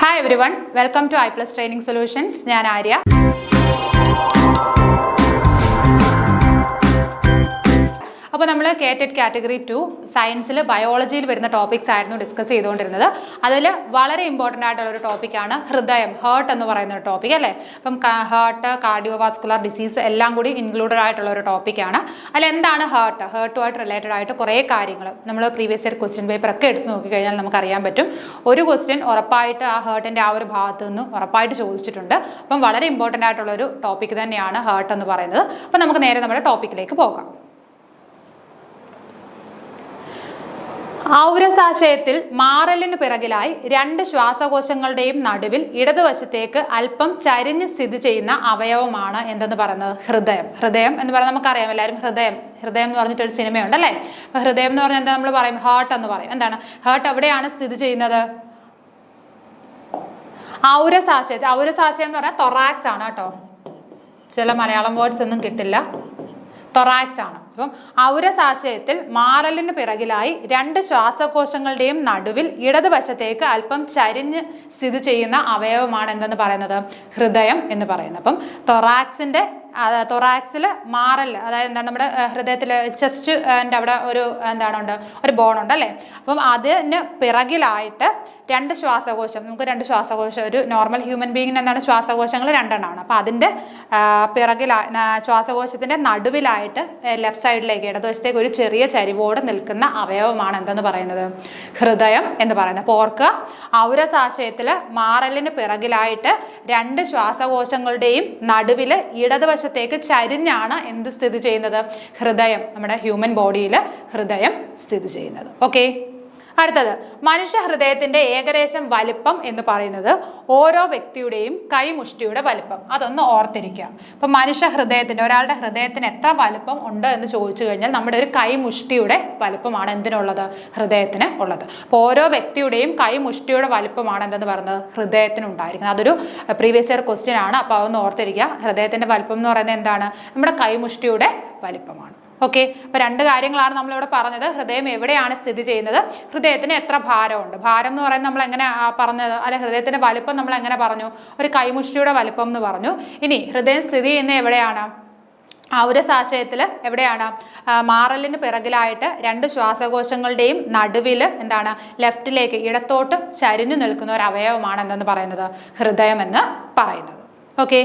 Hi everyone, welcome to iPlus Training Solutions. ഞാൻ ആര്യ. അപ്പോൾ നമ്മൾ കേറ്റഡ് കാറ്റഗറി 2 സയൻസിൽ ബയോളജിയിൽ വരുന്ന ടോപ്പിക്സ് ആയിരുന്നു ഡിസ്കസ് ചെയ്തുകൊണ്ടിരുന്നത്. അതിൽ വളരെ ഇമ്പോർട്ടൻ്റ് ആയിട്ടുള്ള ഒരു ടോപ്പിക്കാണ് ഹൃദയം, ഹേർട്ട് എന്ന് പറയുന്ന ഒരു ടോപ്പിക് അല്ലേ. അപ്പം ഹേർട്ട്, കാർഡിയോവാസ്കുലർ ഡിസീസ് എല്ലാം കൂടി ഇൻക്ലൂഡഡ് ആയിട്ടുള്ള ഒരു ടോപ്പിക്കാണ്. അതിൽ എന്താണ് ഹേർട്ട്, ഹേർട്ടുമായിട്ട് റിലേറ്റഡ് ആയിട്ട് കുറേ കാര്യങ്ങൾ നമ്മൾ പ്രീവിയസ് ഇയർ ക്വസ്റ്റ്യൻ പേപ്പർ ഒക്കെ എടുത്ത് നോക്കിക്കഴിഞ്ഞാൽ നമുക്കറിയാൻ പറ്റും. ഒരു ക്വസ്റ്റ്യൻ ഉറപ്പായിട്ട് ആ ഹേർട്ടിൻ്റെ ആ ഒരു ഭാഗത്ത് നിന്ന് ഉറപ്പായിട്ട് ചോദിച്ചിട്ടുണ്ട്. അപ്പം വളരെ ഇമ്പോർട്ടൻ്റ് ആയിട്ടുള്ള ഒരു ടോപ്പിക് തന്നെയാണ് ഹേർട്ട് എന്ന് പറയുന്നത്. അപ്പം നമുക്ക് നേരെ നമ്മുടെ ടോപ്പിക്കിലേക്ക് പോകാം. ഔരസാശയത്തിൽ മാറലിന് പിറകിലായി രണ്ട് ശ്വാസകോശങ്ങളുടെയും നടുവിൽ ഇടതുവശത്തേക്ക് അല്പം ചരിഞ്ഞ് സ്ഥിതി ചെയ്യുന്ന അവയവമാണ് എന്തെന്ന് പറയുന്നത്? ഹൃദയം. ഹൃദയം എന്ന് പറയുന്നത് നമുക്കറിയാം എല്ലാവരും. ഹൃദയം എന്ന് പറഞ്ഞിട്ടൊരു സിനിമയുണ്ട് അല്ലേ. അപ്പൊ ഹൃദയം എന്ന് പറഞ്ഞാൽ എന്താ നമ്മൾ പറയും? ഹാർട്ട് എന്ന് പറയും. എന്താണ് ഹാർട്ട്? എവിടെയാണ് സ്ഥിതി ചെയ്യുന്നത്? ഔരസാശയത്തിൽ. ഔരസാശയം എന്ന് പറഞ്ഞാൽ തൊറാക്സ് ആണ് കേട്ടോ. ചില മലയാളം വേർഡ്സ് ഒന്നും കിട്ടില്ല. തൊറാക്സ് ആണ്. അപ്പം ഔരസാശയത്തിൽ മാറലിന് പിറകിലായി രണ്ട് ശ്വാസകോശങ്ങളുടെയും നടുവിൽ ഇടതുവശത്തേക്ക് അല്പം ചരിഞ്ഞ് സ്ഥിതി ചെയ്യുന്ന അവയവമാണ് എന്തെന്ന് പറയുന്നത്? ഹൃദയം എന്ന് പറയുന്നത്. അപ്പം തൊറാക്സിൽ മാറൽ, അതായത് എന്താണ് നമ്മുടെ ഹൃദയത്തിൽ ചെസ്റ്റ് അവിടെ ഒരു എന്താണ് ഒരു ബോണുണ്ട് അല്ലേ. അപ്പം അതിന് പിറകിലായിട്ട് രണ്ട് ശ്വാസകോശം, നമുക്ക് രണ്ട് ശ്വാസകോശം, ഒരു നോർമൽ ഹ്യൂമൻ ബീങ്ങിന് എന്താണ് ശ്വാസകോശങ്ങൾ രണ്ടെണ്ണമാണ്. അപ്പം അതിൻ്റെ ശ്വാസകോശത്തിൻ്റെ നടുവിലായിട്ട് ലെഫ്റ്റ് സൈഡിലേക്ക് ഇടതുവശത്തേക്ക് ഒരു ചെറിയ ചരിവോട് നിൽക്കുന്ന അവയവമാണ് എന്തെന്ന് പറയുന്നത്? ഹൃദയം എന്ന് പറയുന്നത്. അപ്പോൾ ഓർക്കുക, ഔരസാശയത്തിൽ മാറലിന് പിറകിലായിട്ട് രണ്ട് ശ്വാസകോശങ്ങളുടെയും നടുവിൽ ഇടതുവശത്തേക്ക് ചരിഞ്ഞാണ് എന്ത് സ്ഥിതി ചെയ്യുന്നത്? ഹൃദയം. നമ്മുടെ ഹ്യൂമൻ ബോഡിയിൽ ഹൃദയം സ്ഥിതി ചെയ്യുന്നത്. ഓക്കെ. അടുത്തത്, മനുഷ്യ ഹൃദയത്തിന്റെ ഏകദേശം വലിപ്പം എന്ന് പറയുന്നത് ഓരോ വ്യക്തിയുടെയും കൈമുഷ്ടിയുടെ വലിപ്പം. അതൊന്ന് ഓർത്തിരിക്കുക. അപ്പൊ മനുഷ്യ ഹൃദയത്തിന്റെ, ഒരാളുടെ ഹൃദയത്തിന് എത്ര വലിപ്പം ഉണ്ട് എന്ന് ചോദിച്ചു കഴിഞ്ഞാൽ നമ്മുടെ ഒരു കൈമുഷ്ടിയുടെ വലിപ്പമാണ് എന്തിനുള്ളത്? ഹൃദയത്തിന് ഉള്ളത്. അപ്പോൾ ഓരോ വ്യക്തിയുടെയും കൈമുഷ്ടിയുടെ വലിപ്പമാണ് എന്തെന്ന് പറയുന്നത്? ഹൃദയത്തിന് ഉണ്ടായിരിക്കുന്നത്. അതൊരു പ്രീവിയസ് ഇയർ ക്വസ്റ്റ്യൻ ആണ്. അപ്പോൾ അതൊന്ന് ഓർത്തിരിക്കുക. ഹൃദയത്തിന്റെ വലിപ്പം എന്ന് പറയുന്നത് എന്താണ്? നമ്മുടെ കൈമുഷ്ടിയുടെ വലിപ്പമാണ്. ഓക്കെ. അപ്പൊ രണ്ട് കാര്യങ്ങളാണ് നമ്മളിവിടെ പറഞ്ഞത്. ഹൃദയം എവിടെയാണ് സ്ഥിതി ചെയ്യുന്നത്, ഹൃദയത്തിന് എത്ര ഭാരമുണ്ട്. ഭാരം എന്ന് പറയുന്നത് നമ്മൾ എങ്ങനെ പറഞ്ഞത്? അല്ലെ, ഹൃദയത്തിന്റെ വലിപ്പം നമ്മൾ എങ്ങനെ പറഞ്ഞു? ഒരു കൈമുഷ്ടിയുടെ വലിപ്പം എന്ന് പറഞ്ഞു. ഇനി ഹൃദയം സ്ഥിതി ചെയ്യുന്നത് എവിടെയാണ്? ഔരസാശയത്തിൽ എവിടെയാണ്? മാറലിന് പിറകിലായിട്ട് രണ്ട് ശ്വാസകോശങ്ങളുടെയും നടുവിൽ എന്താണ്? ലെഫ്റ്റിലേക്ക്, ഇടത്തോട്ട് ചരിഞ്ഞു നിൽക്കുന്ന ഒരു അവയവമാണ് എന്തെന്ന് പറയുന്നത്? ഹൃദയം എന്ന് പറയുന്നത്. ഓക്കെ.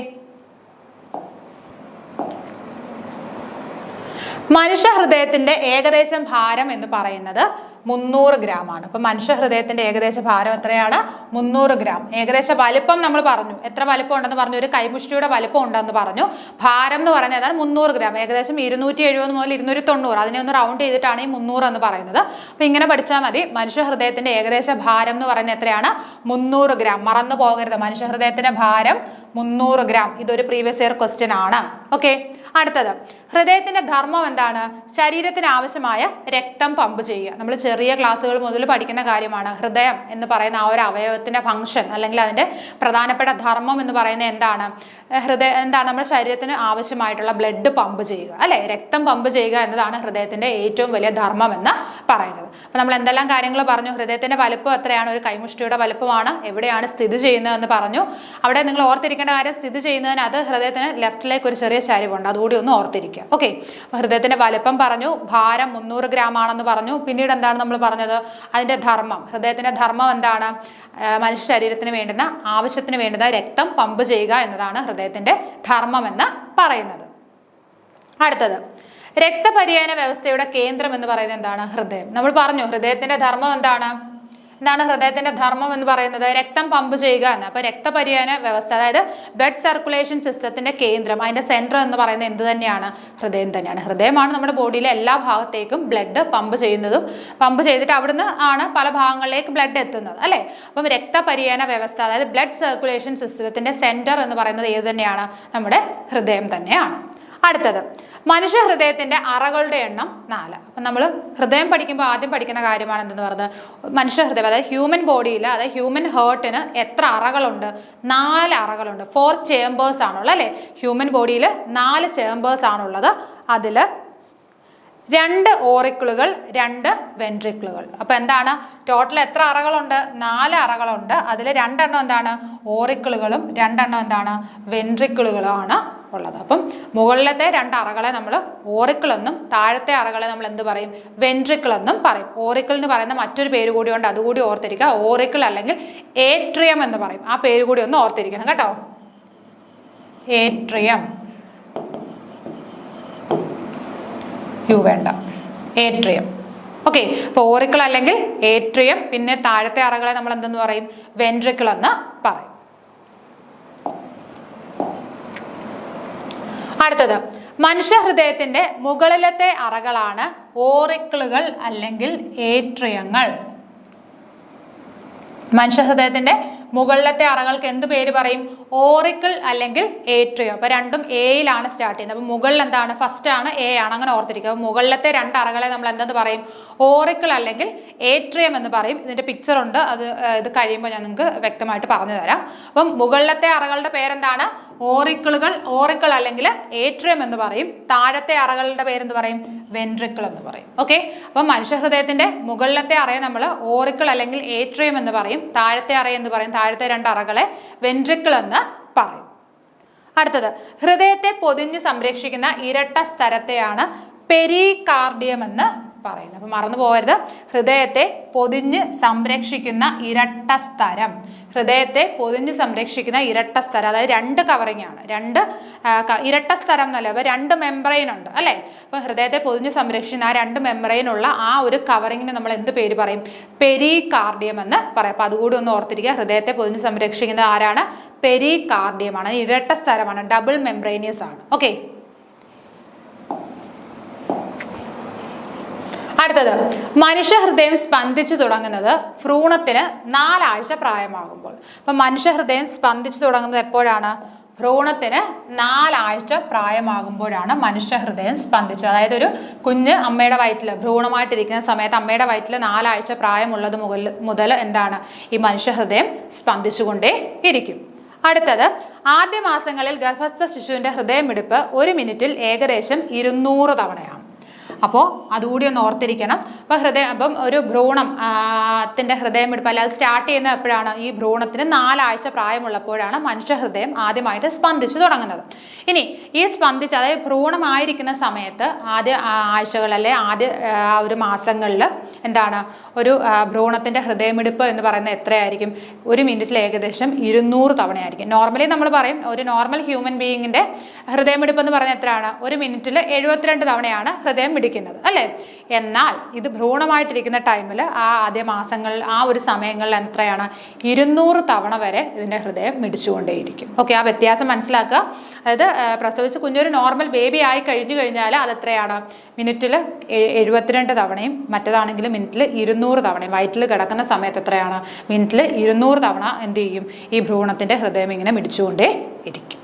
മനുഷ്യ ഹൃദയത്തിന്റെ ഏകദേശം ഭാരം എന്ന് പറയുന്നത് 300 ഗ്രാം ആണ്. അപ്പൊ മനുഷ്യ ഹൃദയത്തിന്റെ ഏകദേശ ഭാരം എത്രയാണ്? 300 ഗ്രാം. ഏകദേശ വലിപ്പം നമ്മൾ പറഞ്ഞു. എത്ര വലിപ്പം ഉണ്ടെന്ന് പറഞ്ഞു? ഒരു കൈമുഷ്ടിയുടെ വലിപ്പം ഉണ്ടെന്ന് പറഞ്ഞു. ഭാരം എന്ന് പറയുന്നത് ഏതാണ്? 300 ഗ്രാം. ഏകദേശം 270 മുതൽ 290, അതിനെ ഒന്ന് റൗണ്ട് ചെയ്തിട്ടാണ് ഈ 300 എന്ന് പറയുന്നത്. അപ്പൊ ഇങ്ങനെ പഠിച്ചാൽ മതി. മനുഷ്യ ഹൃദയത്തിന്റെ ഏകദേശ ഭാരം എന്ന് പറയുന്നത് എത്രയാണ്? 300 ഗ്രാം. മറന്നു പോകരുത്. മനുഷ്യ ഹൃദയത്തിന്റെ ഭാരം 300 ഗ്രാം. ഇതൊരു പ്രീവിയസ് ഇയർ ക്വസ്റ്റ്യൻ ആണ്. ഓക്കെ. അടുത്തത്, ഹൃദയത്തിന്റെ ധർമ്മം എന്താണ്? ശരീരത്തിന് ആവശ്യമായ രക്തം പമ്പ് ചെയ്യുക. നമ്മൾ ചെറിയ ക്ലാസ്സുകൾ മുതൽ പഠിക്കുന്ന കാര്യമാണ്. ഹൃദയം എന്ന് പറയുന്ന ആ ഒരു അവയവത്തിന്റെ ഫംഗ്ഷൻ അല്ലെങ്കിൽ അതിന്റെ പ്രധാനപ്പെട്ട ധർമ്മം എന്ന് പറയുന്നത് എന്താണ്? എന്താണ്? നമ്മുടെ ശരീരത്തിന് ആവശ്യമായിട്ടുള്ള ബ്ലഡ് പമ്പ് ചെയ്യുക അല്ലെ, രക്തം പമ്പ് ചെയ്യുക എന്നതാണ് ഹൃദയത്തിന്റെ ഏറ്റവും വലിയ ധർമ്മം എന്ന് പറയുന്നത്. അപ്പൊ നമ്മൾ എന്തെല്ലാം കാര്യങ്ങൾ പറഞ്ഞു? ഹൃദയത്തിന്റെ വലുപ്പം എത്രയാണ്? ഒരു കൈമുഷ്ടിയുടെ വലുപ്പമാണ്. എവിടെയാണ് സ്ഥിതി ചെയ്യുന്നത് എന്ന് പറഞ്ഞു. അവിടെ നിങ്ങൾ ഓർത്തിരിക്കേണ്ട കാര്യം, സ്ഥിതി ചെയ്യുന്നതിന് അത് ഹൃദയത്തിന് ലെഫ്റ്റിലേക്ക് ഒരു ചെറിയ ചരിവുണ്ട്. അതുകൂടി ഒന്ന് ഓർത്തിരിക്കുക. ഓക്കെ. അപ്പൊ ഹൃദയത്തിന്റെ വലുപ്പം പറഞ്ഞു, ഭാരം 300 ഗ്രാം ആണെന്ന് പറഞ്ഞു. പിന്നീട് എന്താണ് നമ്മൾ പറഞ്ഞത്? അതിന്റെ ധർമ്മം. ഹൃദയത്തിന്റെ ധർമ്മം എന്താണ്? മനുഷ്യ ശരീരത്തിന് വേണ്ടുന്ന, ആവശ്യത്തിന് വേണ്ടുന്ന രക്തം പമ്പ് ചെയ്യുക എന്നതാണ് ഹൃദയത്തിന്റെ ധർമ്മം എന്ന് പറയുന്നത്. അടുത്തത്, രക്തപര്യന വ്യവസ്ഥയുടെ കേന്ദ്രം എന്ന് പറയുന്നത് എന്താണ്? ഹൃദയം. നമ്മൾ പറഞ്ഞു ഹൃദയത്തിന്റെ ധർമ്മം എന്താണ്? ഹൃദയത്തിന്റെ ധർമ്മം എന്ന് പറയുന്നത്? രക്തം പമ്പ് ചെയ്യുക എന്ന്. അപ്പൊ രക്തപര്യന വ്യവസ്ഥ, അതായത് ബ്ലഡ് സർക്കുലേഷൻ സിസ്റ്റത്തിന്റെ കേന്ദ്രം, അതിന്റെ സെന്റർ എന്ന് പറയുന്നത് എന്ത് തന്നെയാണ്? ഹൃദയം തന്നെയാണ്. ഹൃദയമാണ് നമ്മുടെ ബോഡിയിലെ എല്ലാ ഭാഗത്തേക്കും ബ്ലഡ് പമ്പ് ചെയ്യുന്നതും, പമ്പ് ചെയ്തിട്ട് അവിടുന്ന് ആണ് പല ഭാഗങ്ങളിലേക്ക് ബ്ലഡ് എത്തുന്നത് അല്ലെ. അപ്പം രക്തപര്യന വ്യവസ്ഥ, അതായത് ബ്ലഡ് സർക്കുലേഷൻ സിസ്റ്റത്തിന്റെ സെന്റർ എന്ന് പറയുന്നത് ഏത് തന്നെയാണ്? നമ്മുടെ ഹൃദയം തന്നെയാണ്. അടുത്തത്, മനുഷ്യ ഹൃദയത്തിന്റെ അറകളുടെ എണ്ണം 4. അപ്പം നമ്മൾ ഹൃദയം പഠിക്കുമ്പോൾ ആദ്യം പഠിക്കുന്ന കാര്യമാണ് എന്തെന്ന് പറയുന്നത്? മനുഷ്യ ഹൃദയം, അതായത് ഹ്യൂമൻ ബോഡിയിൽ, അതായത് ഹ്യൂമൻ ഹേർട്ടിന് എത്ര അറകളുണ്ട്? 4 അറകളുണ്ട്. 4 ചേമ്പേഴ്സ് ആണുള്ളത് അല്ലെ. ഹ്യൂമൻ ബോഡിയിൽ 4 ചേമ്പേഴ്സ് ആണുള്ളത്. അതിൽ 2 ഓറിക്കിളുകൾ 2 വെൻട്രിക്കിളുകൾ. അപ്പൊ എന്താണ് ടോട്ടൽ എത്ര അറകളുണ്ട്? 4 അറകളുണ്ട്. അതിൽ 2 എണ്ണം എന്താണ് ഓറിക്കിളുകളും 2 എണ്ണം എന്താണ് വെൻട്രിക്കിളുകളാണ് ഉള്ളത്. അപ്പം മുകളിലത്തെ 2 അറകളെ നമ്മൾ ഓറിക്കിൾ എന്നും താഴത്തെ അറകളെ നമ്മൾ എന്ത് പറയും? വെൻട്രിക്കിൾ എന്നും പറയും. ഓറിക്കിൾ എന്ന് പറയുന്ന മറ്റൊരു പേര് കൂടി ഉണ്ട്, അതുകൂടി ഓർത്തിരിക്കുക. ഓറിക്കിൾ അല്ലെങ്കിൽ ഏട്രിയം എന്ന് പറയും. ആ പേര് കൂടി ഒന്ന് ഓർത്തിരിക്കണം കേട്ടോ. ഏട്രിയം, വേണ്ട, ഏട്രിയം. ഓക്കെ, അപ്പൊ ഓറിക്കിൾ അല്ലെങ്കിൽ ഏട്രിയം, പിന്നെ താഴത്തെ അറകളെ നമ്മൾ എന്തെന്ന് പറയും? വെൻട്രിക്കിൾ എന്ന് പറയും. അടുത്തത്, മനുഷ്യഹൃദയത്തിന്റെ മുകളിലത്തെ അറകളാണ് ഓറിക്കിളുകൾ അല്ലെങ്കിൽ ഏട്രിയങ്ങൾ. മനുഷ്യഹൃദയത്തിന്റെ മുകളിലത്തെ അറകൾക്ക് എന്ത് പേര് പറയും? ഓറിക്കിൾ അല്ലെങ്കിൽ ഏട്രിയം. അപ്പൊ രണ്ടും എയിലാണ് സ്റ്റാർട്ട് ചെയ്യുന്നത്. അപ്പൊ മുകളിൽ എന്താണ്? ഫസ്റ്റ് ആണ്, എ ആണ്. അങ്ങനെ ഓർത്തിരിക്കുക. അപ്പൊ മുകളിലത്തെ 2 അറകളെ നമ്മൾ എന്തെന്ന് പറയും? ഓറിക്കിൾ അല്ലെങ്കിൽ ഏട്രിയം എന്ന് പറയും. ഇതിന്റെ പിക്ചർ ഉണ്ട്, അത് ഇത് കഴിയുമ്പോൾ ഞാൻ നിങ്ങൾക്ക് വ്യക്തമായിട്ട് പറഞ്ഞു തരാം. അപ്പം മുകളിലത്തെ അറകളുടെ പേരെന്താണ്? ഓറിക്കിൾ അല്ലെങ്കിൽ ഏട്രിയം എന്ന് പറയും. താഴത്തെ അറകളുടെ പേരെന്ത് പറയും? വെൻട്രിക്കിൾ എന്ന് പറയും. ഓക്കെ, അപ്പം മനുഷ്യഹൃദയത്തിന്റെ മുകളിലത്തെ അറയെ നമ്മൾ ഓറിക്കിൾ അല്ലെങ്കിൽ ഏട്രിയം എന്ന് പറയും. താഴത്തെ അറയെ എന്ന് പറയും? താഴത്തെ 2 അറകളെ വെൻട്രിക്കിൾ എന്ന് പറയും. അടുത്തത്, ഹൃദയത്തെ പൊതിഞ്ഞ് സംരക്ഷിക്കുന്ന ഇരട്ട സ്തരത്തെയാണ് പെരികാർഡിയം എന്ന് പറയുന്നത്. അപ്പൊ മറന്നു പോകരുത്, ഹൃദയത്തെ പൊതിഞ്ഞ് സംരക്ഷിക്കുന്ന ഇരട്ട സ്തരം. ഹൃദയത്തെ പൊതിഞ്ഞ് സംരക്ഷിക്കുന്ന ഇരട്ട സ്തരം, അതായത് 2 കവറിങ് ആണ്. ഇരട്ട സ്തരം എന്നല്ല, അപ്പൊ 2 മെംബ്രെയിൻ ഉണ്ട് അല്ലെ. അപ്പൊ ഹൃദയത്തെ പൊതിഞ്ഞ് സംരക്ഷിക്കുന്ന ആ 2 മെംബ്രെയിൻ ഉള്ള ആ ഒരു കവറിങ്ങിന് നമ്മൾ എന്ത് പേര് പറയും? പെരികാർഡിയം എന്ന് പറയാം. അപ്പൊ അതുകൂടി ഒന്ന് ഓർത്തിരിക്കുക. ഹൃദയത്തെ പൊതിഞ്ഞ് സംരക്ഷിക്കുന്ന ആരാണ്? പെരികാർഡിയമാണ്. ഇരട്ട സ്തരമാണ്, ഡബിൾ മെംബ്രെയിനിയസ് ആണ്. ഓക്കെ, അടുത്തത്, മനുഷ്യഹൃദയം സ്പന്ദിച്ചു തുടങ്ങുന്നത് ഭ്രൂണത്തിന് 4 ആഴ്ച പ്രായമാകുമ്പോൾ. അപ്പൊ മനുഷ്യഹൃദയം സ്പന്ദിച്ചു തുടങ്ങുന്നത് എപ്പോഴാണ്? ഭ്രൂണത്തിന് 4 ആഴ്ച പ്രായമാകുമ്പോഴാണ് മനുഷ്യഹൃദയം സ്പന്ദിച്ചത്. അതായത് ഒരു കുഞ്ഞ് അമ്മയുടെ വയറ്റിൽ ഭ്രൂണമായിട്ടിരിക്കുന്ന സമയത്ത് അമ്മയുടെ വയറ്റിൽ 4 ആഴ്ച പ്രായമുള്ളത് മുതൽ എന്താണ് ഈ മനുഷ്യഹൃദയം സ്പന്ദിച്ചുകൊണ്ടേ ഇരിക്കും. അടുത്തത്, ആദ്യ മാസങ്ങളിൽ ഗർഭസ്ഥ ശിശുവിന്റെ ഹൃദയമിടിപ്പ് 1 മിനിറ്റിൽ ഏകദേശം 200 തവണയാണ്. അപ്പോൾ അതുകൂടി ഒന്ന് ഓർത്തിരിക്കണം. അപ്പം ഒരു ഭ്രൂണത്തിന്റെ ഹൃദയമിടിപ്പ് അല്ല, അത് സ്റ്റാർട്ട് ചെയ്യുന്നത് എപ്പോഴാണ്? ഈ ഭ്രൂണത്തിന് 4 ആഴ്ച പ്രായമുള്ളപ്പോഴാണ് മനുഷ്യഹൃദയം ആദ്യമായിട്ട് സ്പന്ദിച്ചു തുടങ്ങുന്നത്. ഇനി ഈ അതായത് ഭ്രൂണമായിരിക്കുന്ന സമയത്ത് ആദ്യ ആഴ്ചകൾ അല്ലെ ആദ്യ ഒരു മാസങ്ങളിൽ എന്താണ് ഒരു ഭ്രൂണത്തിന്റെ ഹൃദയമിടിപ്പ് എന്ന് പറയുന്നത് എത്രയായിരിക്കും? 1 മിനിറ്റിൽ ഏകദേശം 200 തവണയായിരിക്കും. നോർമലി നമ്മൾ പറയും ഒരു നോർമൽ ഹ്യൂമൻ ബീയിങ്ങിന്റെ ഹൃദയമിടിപ്പ് എന്ന് പറയുന്നത് എത്രയാണ്? 1 മിനിറ്റിൽ 72 തവണയാണ് ഹൃദയം മിടിക്കുന്നത് അല്ലെ. എന്നാൽ ഇത് ഭ്രൂണമായിട്ടിരിക്കുന്ന ടൈമിൽ ആദ്യ മാസങ്ങളിൽ ഒരു സമയങ്ങളിൽ എത്രയാണ്? 200 തവണ വരെ ഇതിന്റെ ഹൃദയം മിടിച്ചുകൊണ്ടേയിരിക്കും. ഓക്കെ, ആ വ്യത്യാസം മനസ്സിലാക്കുക. അതായത് പ്രസവിച്ച് കുഞ്ഞൊരു നോർമൽ ബേബി ആയി കഴിഞ്ഞാൽ അത് എത്രയാണ്? മിനിറ്റിൽ 72 തവണയും മറ്റേതാണെങ്കിൽ മിനിറ്റിൽ 200 തവണയും. വയറ്റിൽ കിടക്കുന്ന സമയത്ത് എത്രയാണ്? മിനിറ്റിൽ 200 തവണ എന്ത് ചെയ്യും? ഈ ഭ്രൂണത്തിന്റെ ഹൃദയം ഇങ്ങനെ മിടിച്ചുകൊണ്ടേ ഇരിക്കും.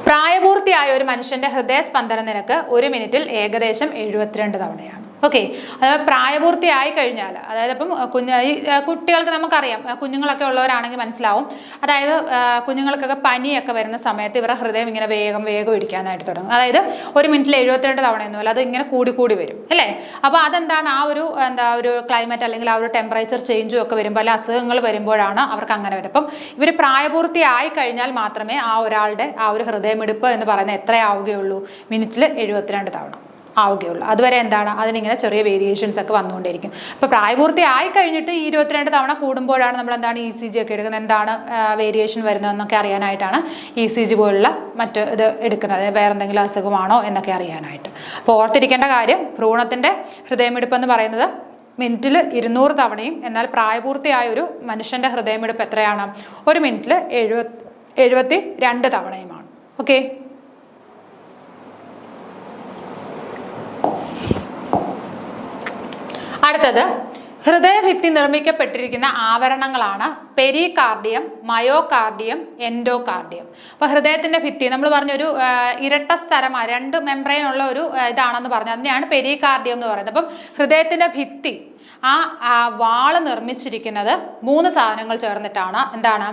പ്രായപൂർത്തിയായ ഒരു മനുഷ്യന്റെ ഹൃദയസ്പന്ദന നിരക്ക് 1 മിനിറ്റിൽ ഏകദേശം 72 തവണയാണ്. ഓക്കെ, അതായത് പ്രായപൂർത്തിയായി കഴിഞ്ഞാൽ, അതായത് ഇപ്പം കുട്ടികൾക്ക് നമുക്കറിയാം, കുഞ്ഞുങ്ങളൊക്കെ ഉള്ളവരാണെങ്കിൽ മനസ്സിലാവും. അതായത് കുഞ്ഞുങ്ങൾക്കൊക്കെ പനിയൊക്കെ വരുന്ന സമയത്ത് ഇവരുടെ ഹൃദയം ഇങ്ങനെ വേഗം ഇടിക്കാനായിട്ട് തുടങ്ങും. അതായത് 1 മിനിറ്റിൽ 72 തവണയൊന്നുമല്ല, അത് ഇങ്ങനെ കൂടി വരും അല്ലേ. അപ്പോൾ അതെന്താണ്? ഒരു ക്ലൈമറ്റ് അല്ലെങ്കിൽ ആ ഒരു ടെമ്പറേച്ചർ ചേഞ്ചും ഒക്കെ വരുമ്പോൾ അല്ലെ അസുഖങ്ങൾ വരുമ്പോഴാണ് അവർക്ക് അങ്ങനെ വരും. അപ്പം ഇവർ പ്രായപൂർത്തിയായി കഴിഞ്ഞാൽ മാത്രമേ ഒരാളുടെ ഒരു ഹൃദയമിടിപ്പ് എന്ന് പറയുന്നത് എത്രയാവുകയുള്ളൂ? മിനിറ്റിൽ 72 തവണ ആവുകയുള്ളൂ. അതുവരെ എന്താണ് അതിനിങ്ങനെ ചെറിയ വേരിയേഷൻസ് ഒക്കെ വന്നുകൊണ്ടിരിക്കും. അപ്പോൾ പ്രായപൂർത്തി ആയി കഴിഞ്ഞിട്ട് 22 തവണ കൂടുമ്പോഴാണ് നമ്മൾ എന്താണ് ECG ഒക്കെ എടുക്കുന്നത്. എന്താണ് വേരിയേഷൻ വരുന്നതെന്നൊക്കെ അറിയാനായിട്ടാണ് ECG പോലുള്ള മറ്റ് ഇത് എടുക്കുന്നത്. വേറെ എന്തെങ്കിലും അസുഖമാണോ എന്നൊക്കെ അറിയാനായിട്ട്. അപ്പോൾ ഓർത്തിരിക്കേണ്ട കാര്യം, ഭ്രൂണത്തിന്റെ ഹൃദയമിടിപ്പ് എന്ന് പറയുന്നത് മിനിറ്റിൽ 200 തവണയും, എന്നാൽ പ്രായപൂർത്തിയായ ഒരു മനുഷ്യന്റെ ഹൃദയമിടിപ്പ് എത്രയാണ്? 1 മിനിറ്റിൽ 72 തവണയുമാണ്. ഓക്കെ, അടുത്തത്, ഹൃദയഭിത്തി നിർമ്മിക്കപ്പെട്ടിരിക്കുന്ന ആവരണങ്ങളാണ് പെരികാർഡിയം, മയോകാർഡിയം, എൻഡോകാർഡിയം. അപ്പൊ ഹൃദയത്തിന്റെ ഭിത്തി നമ്മൾ പറഞ്ഞൊരു ഇരട്ട സ്ഥലമാണ്, 2 മെംബ്രെയിൻ ഉള്ള ഒരു ഇതാണെന്ന് പറഞ്ഞു, അതിനെയാണ് പെരികാർഡിയം എന്ന് പറയുന്നത്. അപ്പം ഹൃദയത്തിന്റെ ഭിത്തി വാള് നിർമ്മിച്ചിരിക്കുന്നത് 3 സാധനങ്ങൾ ചേർന്നിട്ടാണ്. എന്താണ്?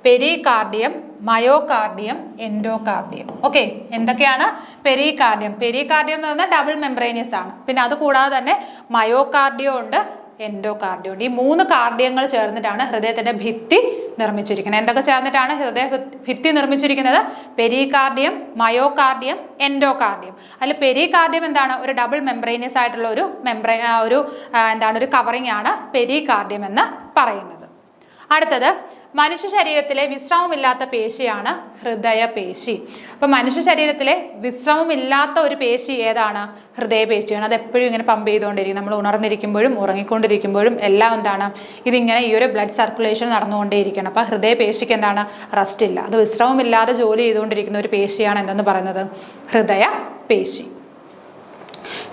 Pericardium, myocardium, endocardium. ഓക്കെ, എന്തൊക്കെയാണ്? പെരികാർഡിയം. പെരികാർഡിയം എന്ന് പറഞ്ഞാൽ ഡബിൾ മെംബ്രേനിയസ് ആണ്. പിന്നെ അത് കൂടാതെ തന്നെ മയോകാർഡിയം ഉണ്ട്, എൻഡോകാർഡിയം ഉണ്ട്. ഈ 3 കാർഡിയങ്ങൾ ചേർന്നിട്ടാണ് ഹൃദയത്തിന്റെ ഭിത്തി നിർമ്മിച്ചിരിക്കുന്നത്. എന്തൊക്കെ ചേർന്നിട്ടാണ് ഹൃദയ ഭിത്തി നിർമ്മിച്ചിരിക്കുന്നത്? Pericardium, myocardium, endocardium. അതിൽ പെരികാർഡിയം എന്താണ്? ഒരു ഡബിൾ മെംബ്രേനിയസ് ആയിട്ടുള്ള ഒരു ഒരു കവറിംഗ് ആണ് പെരികാർഡിയം എന്ന് പറയുന്നത്. അടുത്തത്, മനുഷ്യ ശരീരത്തിലെ വിശ്രമമില്ലാത്ത പേശിയാണ് ഹൃദയപേശി. അപ്പൊ മനുഷ്യ ശരീരത്തിലെ വിശ്രമമില്ലാത്ത ഒരു പേശി ഏതാണ്? ഹൃദയപേശിയാണ്. അത് എപ്പോഴും ഇങ്ങനെ പമ്പ് ചെയ്തുകൊണ്ടിരിക്കും. നമ്മൾ ഉണർന്നിരിക്കുമ്പോഴും ഉറങ്ങിക്കൊണ്ടിരിക്കുമ്പോഴും എല്ലാം എന്താണ്? ഇതിങ്ങനെ ഈ ഒരു ബ്ലഡ് സർക്കുലേഷൻ നടന്നുകൊണ്ടേയിരിക്കണം. അപ്പൊ ഹൃദയപേശിക്ക് എന്താണ്? റെസ്റ്റ് ഇല്ല. അത് വിശ്രമമില്ലാതെ ജോലി ചെയ്തുകൊണ്ടിരിക്കുന്ന ഒരു പേശിയാണ് എന്തെന്ന് പറയുന്നത്? ഹൃദയപേശി.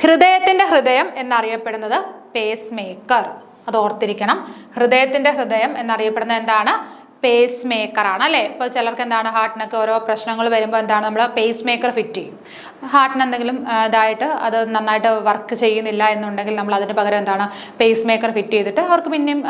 ഹൃദയത്തിന്റെ ഹൃദയം എന്നറിയപ്പെടുന്നത് പേസ് മേക്കർ. അത് ഓർത്തിരിക്കണം. ഹൃദയത്തിന്റെ ഹൃദയം എന്നറിയപ്പെടുന്നത് എന്താണ്? പേസ് മേക്കർ ആണ് അല്ലേ? ഇപ്പൊ ചിലർക്ക് എന്താണ് ഹാർട്ടിനൊക്കെ ഓരോ പ്രശ്നങ്ങൾ വരുമ്പോൾ എന്താണ് നമ്മൾ പേസ് മേക്കർ ഫിറ്റ് ചെയ്യും. ഹാർട്ടിന് എന്തെങ്കിലും ഇതായിട്ട് അത് നന്നായിട്ട് വർക്ക് ചെയ്യുന്നില്ല എന്നുണ്ടെങ്കിൽ നമ്മൾ അതിന് പകരം എന്താണ് പേസ് മേക്കർ ഫിറ്റ് ചെയ്തിട്ട് അവർക്ക് പിന്നെയും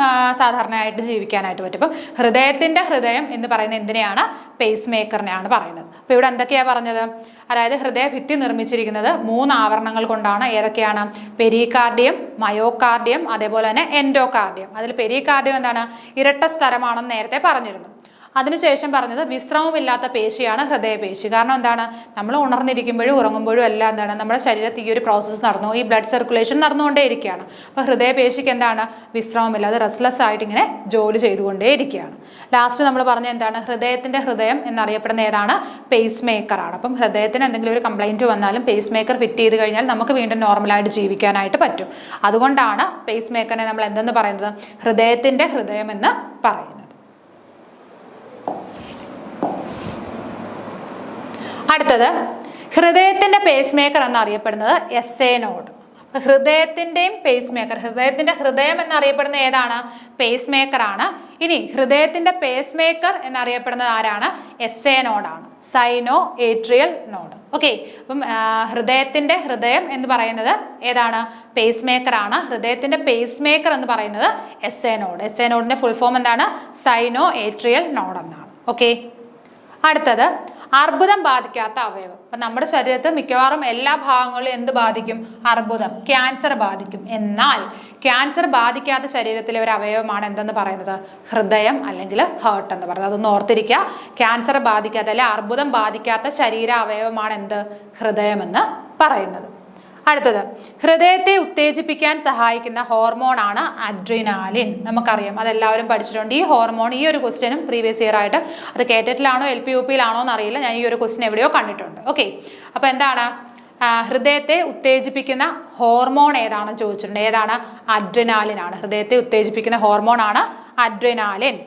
സാധാരണയായിട്ട് ജീവിക്കാനായിട്ട് പറ്റും. അപ്പം ഹൃദയത്തിന്റെ ഹൃദയം എന്ന് പറയുന്നത് എന്തിനെയാണ്? പേസ് മേക്കറിനെയാണ് പറയുന്നത്. അപ്പൊ ഇവിടെ എന്തൊക്കെയാ പറഞ്ഞത്? അതായത് ഹൃദയഭിത്തി നിർമ്മിച്ചിരിക്കുന്നത് 3 ആവരണങ്ങൾ കൊണ്ടാണ്. ഏതൊക്കെയാണ്? പെരികാർഡിയം, മയോകാർഡിയം, അതേപോലെ തന്നെ എൻഡോകാർഡിയം. അതിൽ പെരികാർഡിയം എന്താണ്? ഇരട്ട സ്ഥലമാണെന്ന് നേരത്തെ പറഞ്ഞിരുന്നു. അതിനുശേഷം പറഞ്ഞത് വിശ്രമമില്ലാത്ത പേശിയാണ് ഹൃദയപേശി. കാരണം എന്താണ്? നമ്മൾ ഉണർന്നിരിക്കുമ്പോഴും ഉറങ്ങുമ്പോഴും എല്ലാം എന്താണ് നമ്മുടെ ശരീരത്തിൽ ഈ ഒരു പ്രോസസ്സ് നടന്നു, ഈ ബ്ലഡ് സർക്കുലേഷൻ നടന്നുകൊണ്ടേയിരിക്കുകയാണ്. അപ്പോൾ ഹൃദയപേശിക്ക് എന്താണ്? വിശ്രമമില്ല. അത് റെസ്റ്റ്ലെസ് ആയിട്ട് ഇങ്ങനെ ജോലി ചെയ്തുകൊണ്ടേയിരിക്കുകയാണ്. ലാസ്റ്റ് നമ്മൾ പറഞ്ഞ എന്താണ്? ഹൃദയത്തിന്റെ ഹൃദയം എന്നറിയപ്പെടുന്ന ഏതാണ്? പേസ് മേക്കർ ആണ്. അപ്പം ഹൃദയത്തിന് എന്തെങ്കിലും ഒരു കംപ്ലൈന്റ് വന്നാലും പേസ് മേക്കർ ഫിറ്റ് ചെയ്ത് കഴിഞ്ഞാൽ നമുക്ക് വീണ്ടും നോർമലായിട്ട് ജീവിക്കാനായിട്ട് പറ്റും. അതുകൊണ്ടാണ് പേസ് മേക്കറിനെ നമ്മൾ എന്തെന്ന് പറയുന്നത്? ഹൃദയത്തിന്റെ ഹൃദയം എന്ന് പറയുന്നത്. അടുത്തത്, ഹൃദയത്തിന്റെ പേസ് മേക്കർ എന്നറിയപ്പെടുന്നത് SA നോഡ്. ഹൃദയത്തിന്റെയും പേസ് മേക്കർ, ഹൃദയത്തിന്റെ ഹൃദയം എന്നറിയപ്പെടുന്ന ഏതാണ്? പേസ് മേക്കർ ആണ്. ഇനി ഹൃദയത്തിന്റെ പേസ് മേക്കർ എന്നറിയപ്പെടുന്നത് ആരാണ്? SA നോഡാണ്, സൈനോ ഏട്രിയൽ നോഡ്. ഓക്കെ, അപ്പം ഹൃദയത്തിന്റെ ഹൃദയം എന്ന് പറയുന്നത് ഏതാണ്? പേസ് മേക്കർ ആണ്. ഹൃദയത്തിന്റെ പേസ് മേക്കർ എന്ന് പറയുന്നത് SA നോഡ്. SA നോഡിന്റെ ഫുൾ ഫോം എന്താണ്? സൈനോ ഏട്രിയൽ നോഡ് എന്നാണ്. ഓക്കെ, അടുത്തത്, അർബുദം ബാധിക്കാത്ത അവയവം. അപ്പൊ നമ്മുടെ ശരീരത്തിൽ മിക്കവാറും എല്ലാ ഭാഗങ്ങളിലും എന്ത് ബാധിക്കും? അർബുദം, ക്യാൻസർ ബാധിക്കും. എന്നാൽ ക്യാൻസർ ബാധിക്കാത്ത ശരീരത്തിലെ ഒരു അവയവമാണ് എന്തെന്ന് പറയുന്നത്? ഹൃദയം അല്ലെങ്കിൽ ഹാർട്ട് എന്ന് പറയുന്നത്. അതൊന്ന് ഓർത്തിരിക്കുക. ക്യാൻസർ ബാധിക്കാത്ത അല്ലെ അർബുദം ബാധിക്കാത്ത ശരീര അവയവമാണ് എന്ത്? ഹൃദയം എന്ന് പറയുന്നത്. അടുത്തത്, ഹൃദയത്തെ ഉത്തേജിപ്പിക്കാൻ സഹായിക്കുന്ന ഹോർമോൺ ആണ് അഡ്രിനാലിൻ. നമുക്കറിയാം, അതെല്ലാവരും പഠിച്ചിട്ടുണ്ട്. ഈ ഹോർമോൺ, ഈ ഒരു ക്വസ്റ്റ്യനും പ്രീവിയസ് ഇയർ ആയിട്ട് അത് കേട്ടിട്ടിലാണോ LP UP യിലാണോ എന്നറിയില്ല, ഞാൻ ഈ ഒരു ക്വസ്റ്റ്യൻ എവിടെയോ കണ്ടിട്ടുണ്ട്. ഓക്കെ, അപ്പൊ എന്താണ്? ഹൃദയത്തെ ഉത്തേജിപ്പിക്കുന്ന ഹോർമോൺ ഏതാണെന്ന് ചോദിച്ചിട്ടുണ്ട്. ഏതാണ്? അഡ്രിനാലിൻ ആണ്. ഹൃദയത്തെ ഉത്തേജിപ്പിക്കുന്ന ഹോർമോൺ ആണ് അഡ്രിനാലിൻ.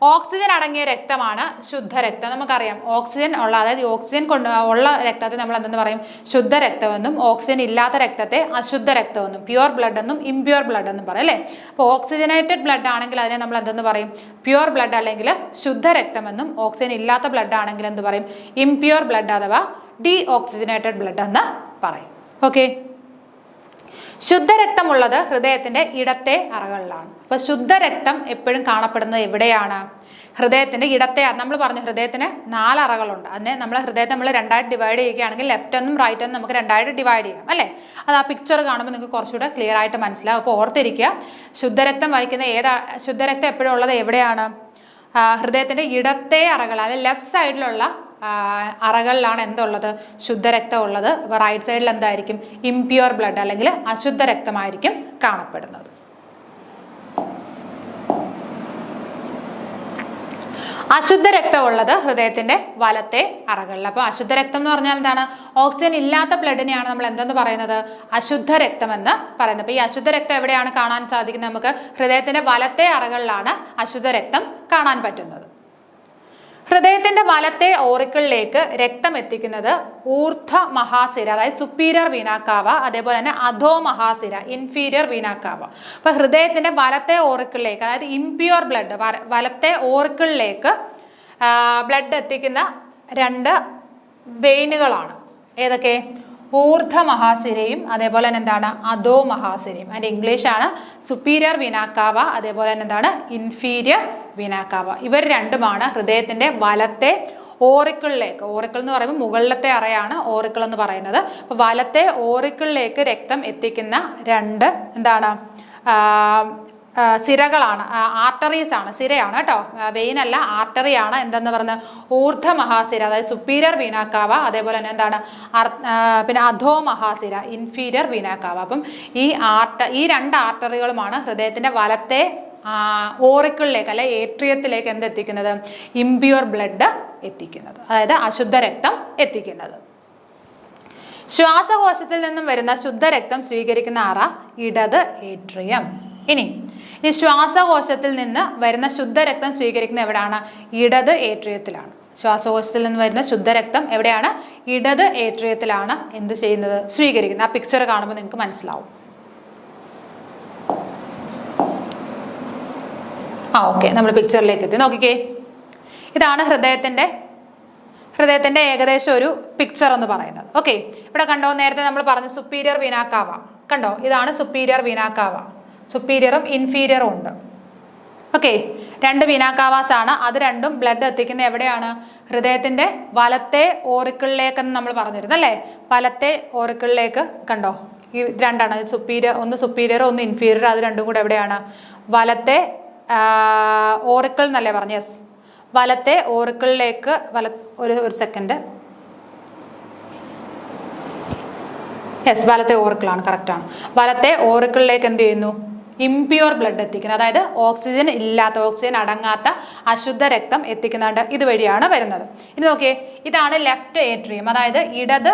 ഓക്സിജൻ അടങ്ങിയ രക്തമാണ് ശുദ്ധരക്തം. നമുക്കറിയാം ഓക്സിജൻ ഉള്ള, അതായത് ഓക്സിജൻ ഉള്ള രക്തത്തെ നമ്മൾ എന്തെന്ന് പറയും? ശുദ്ധരക്തമെന്നും ഓക്സിജൻ ഇല്ലാത്ത രക്തത്തെ അശുദ്ധ രക്തമെന്നും, പ്യുവർ ബ്ലഡ് എന്നും ഇംപ്യുവർ ബ്ലഡ് എന്നും പറയും അല്ലേ? അപ്പോൾ ഓക്സിജനേറ്റഡ് ബ്ലഡ് ആണെങ്കിൽ അതിനെ നമ്മൾ എന്തെന്ന് പറയും? പ്യുവർ ബ്ലഡ് അല്ലെങ്കിൽ ശുദ്ധരക്തമെന്നും, ഓക്സിജൻ ഇല്ലാത്ത ബ്ലഡ് ആണെങ്കിൽ എന്ത് പറയും? ഇംപ്യുവർ ബ്ലഡ് അഥവാ ഡി ഓക്സിജനേറ്റഡ് ബ്ലഡ് എന്ന് പറയും. ഓക്കെ, ശുദ്ധരക്തമുള്ളത് ഹൃദയത്തിന്റെ ഇടത്തെ അറകളിലാണ്. അപ്പൊ ശുദ്ധരക്തം എപ്പോഴും കാണപ്പെടുന്നത് എവിടെയാണ്? ഹൃദയത്തിന്റെ ഇടത്തെ. നമ്മൾ പറഞ്ഞു ഹൃദയത്തിന് 4 അറകളുണ്ട്. അതിനെ ഹൃദയത്തെ നമ്മൾ 2ആയിട്ട് ഡിവൈഡ് ചെയ്യുകയാണെങ്കിൽ ലെഫ്റ്റ് എന്നും റൈറ്റ് എന്നും നമുക്ക് 2ആയിട്ട് ഡിവൈഡ് ചെയ്യണം അല്ലേ? അത് ആ പിക്ചർ കാണുമ്പോൾ നിങ്ങൾക്ക് കുറച്ചുകൂടെ ക്ലിയർ ആയിട്ട് മനസ്സിലാവും. അപ്പോൾ ഓർത്തിരിക്കുക, ശുദ്ധരക്തം വഹിക്കുന്ന ശുദ്ധരക്തം എപ്പോഴും ഉള്ളത് എവിടെയാണ്? ഹൃദയത്തിന്റെ ഇടത്തെ അറകൾ, അതായത് ലെഫ്റ്റ് സൈഡിലുള്ള അറകളിലാണ് എന്തുള്ളത്? ശുദ്ധരക്തം ഉള്ളത്. റൈറ്റ് സൈഡിൽ എന്തായിരിക്കും? ഇംപ്യുവർ ബ്ലഡ് അല്ലെങ്കിൽ അശുദ്ധ രക്തമായിരിക്കും കാണപ്പെടുന്നത്. അശുദ്ധ രക്തം ഉള്ളത് ഹൃദയത്തിന്റെ വലത്തെ അറകളിൽ. അപ്പൊ അശുദ്ധ രക്തം എന്ന് പറഞ്ഞാൽ എന്താണ്? ഓക്സിജൻ ഇല്ലാത്ത ബ്ലഡിനെയാണ് നമ്മൾ എന്തെന്ന് പറയുന്നത്? അശുദ്ധ രക്തം എന്ന് പറയുന്നത്. അപ്പൊ ഈ അശുദ്ധ രക്തം എവിടെയാണ് കാണാൻ സാധിക്കുന്നത്? നമുക്ക് ഹൃദയത്തിന്റെ വലത്തെ അറകളിലാണ് അശുദ്ധ രക്തം കാണാൻ പറ്റുന്നത്. ഹൃദയത്തിന്റെ വലത്തെ ഓറിക്കിളിലേക്ക് രക്തം എത്തിക്കുന്നത് ഊർധ്വ മഹാസിര, അതായത് സുപ്പീരിയർ വീനാക്കാവ, അതേപോലെ തന്നെ അധോ മഹാസിര, ഇൻഫീരിയർ വീനാക്കാവ. അപ്പൊ ഹൃദയത്തിന്റെ വലത്തെ ഓറിക്കിളിലേക്ക്, അതായത് ഇംപ്യുവർ ബ്ലഡ്, വലത്തെ ഓറിക്കിളിലേക്ക് ബ്ലഡ് എത്തിക്കുന്ന 2 വെയിനുകളാണ്. ഏതൊക്കെ? ഊർധ്വ മഹാസിരയും അതേപോലെ തന്നെ എന്താണ് അധോ മഹാസിരയും. അതിന്റെ ഇംഗ്ലീഷ് ആണ് സുപ്പീരിയർ വീന കാവ, അതേപോലെ തന്നെ എന്താണ് ഇൻഫീരിയർ വീന കാവ. ഇവർ രണ്ടുമാണ് ഹൃദയത്തിന്റെ വലത്തെ ഓറിക്കിളിലേക്ക്, ഓറിക്കിൾ എന്ന് പറയുമ്പോൾ മുകളിലത്തെ അറയാണ് ഓറിക്കിൾ എന്ന് പറയുന്നത്. അപ്പൊ വലത്തെ ഓറിക്കിളിലേക്ക് രക്തം എത്തിക്കുന്ന രണ്ട് എന്താണ് സിരകളാണ്, ആർട്ടറീസ് ആണ്, സിരയാണ് കേട്ടോ, വെയിൻ അല്ല, ആർട്ടറി ആണ്. എന്തെന്ന് പറഞ്ഞ ഊർധ്വ മഹാസിര, അതായത് സുപ്പീരിയർ വീനാക്കാവ, അതേപോലെ തന്നെ എന്താണ് പിന്നെ അധോ മഹാസിര, ഇൻഫീരിയർ വീനാക്കാവ. അപ്പം ഈ രണ്ട് ആർട്ടറികളുമാണ് ഹൃദയത്തിന്റെ വലത്തെ ഓറിക്കിളിലേക്ക് അല്ലെ ഏട്രിയത്തിലേക്ക് എന്തെത്തിക്കുന്നത്, ഇംപ്യൂർ ബ്ലഡ് എത്തിക്കുന്നത്, അതായത് അശുദ്ധ രക്തം എത്തിക്കുന്നത്. ശ്വാസകോശത്തിൽ നിന്നും വരുന്ന ശുദ്ധരക്തം സ്വീകരിക്കുന്ന അറ ഇടത് ഏട്രിയം. ഇനി ശ്വാസകോശത്തിൽ നിന്ന് വരുന്ന ശുദ്ധരക്തം സ്വീകരിക്കുന്ന എവിടെയാണ്, ഇടത് ഏട്രിയത്തിലാണ്. ശ്വാസകോശത്തിൽ നിന്ന് വരുന്ന ശുദ്ധരക്തം എവിടെയാണ്, ഇടത് ഏട്രിയത്തിലാണ് എന്ത് ചെയ്യുന്നത്, സ്വീകരിക്കുന്നത്. ആ പിക്ചർ കാണുമ്പോൾ നിങ്ങൾക്ക് മനസ്സിലാവും. ഓക്കെ, നമ്മൾ പിക്ചറിലേക്ക് എത്തി. നോക്കിക്കേ, ഇതാണ് ഹൃദയത്തിന്റെ ഏകദേശം ഒരു പിക്ചർ എന്ന് പറയുന്നത്. ഓക്കെ, ഇവിടെ കണ്ടോ, നേരത്തെ നമ്മൾ പറഞ്ഞു സുപ്പീരിയർ വീനാക്കാവ, കണ്ടോ, ഇതാണ് സുപ്പീരിയർ വീനാക്കാവ, സുപ്പീരിയറും ഇൻഫീരിയറും ഉണ്ട്. ഓക്കെ, രണ്ട് വീനാക്കാവാസ് ആണ്. അത് രണ്ടും ബ്ലഡ് എത്തിക്കുന്ന എവിടെയാണ്, ഹൃദയത്തിന്റെ വലത്തെ ഓറിക്കിളിലേക്കെന്ന് നമ്മൾ പറഞ്ഞിരുന്നു അല്ലേ. വലത്തെ ഓറിക്കിളിലേക്ക് കണ്ടോ, ഈ രണ്ടാണ് ഒന്ന് സുപ്പീരിയർ ഒന്ന് ഇൻഫീരിയർ, അത് രണ്ടും കൂടെ എവിടെയാണ്, വലത്തെ ഓറിക്കിൾ എന്നല്ലേ പറഞ്ഞു. യെസ്, വലത്തെ ഓറിക്കിളിലേക്ക് ഒരു സെക്കൻഡ്, യെസ്, വലത്തെ ഓറിക്കിളാണ്, കറക്റ്റാണ്. വലത്തെ ഓറിക്കിളിലേക്ക് എന്ത് ചെയ്യുന്നു, ഇംപ്യൂർ ബ്ലഡ് എത്തിക്കുന്നത്, അതായത് ഓക്സിജൻ ഇല്ലാത്ത, ഓക്സിജൻ അടങ്ങാത്ത അശുദ്ധ രക്തം എത്തിക്കുന്നുണ്ട്. ഇതുവഴിയാണ് വരുന്നത്. ഇനി നോക്കിയേ, ഇതാണ് ലെഫ്റ്റ് ഏട്രിയം, അതായത് ഇടത്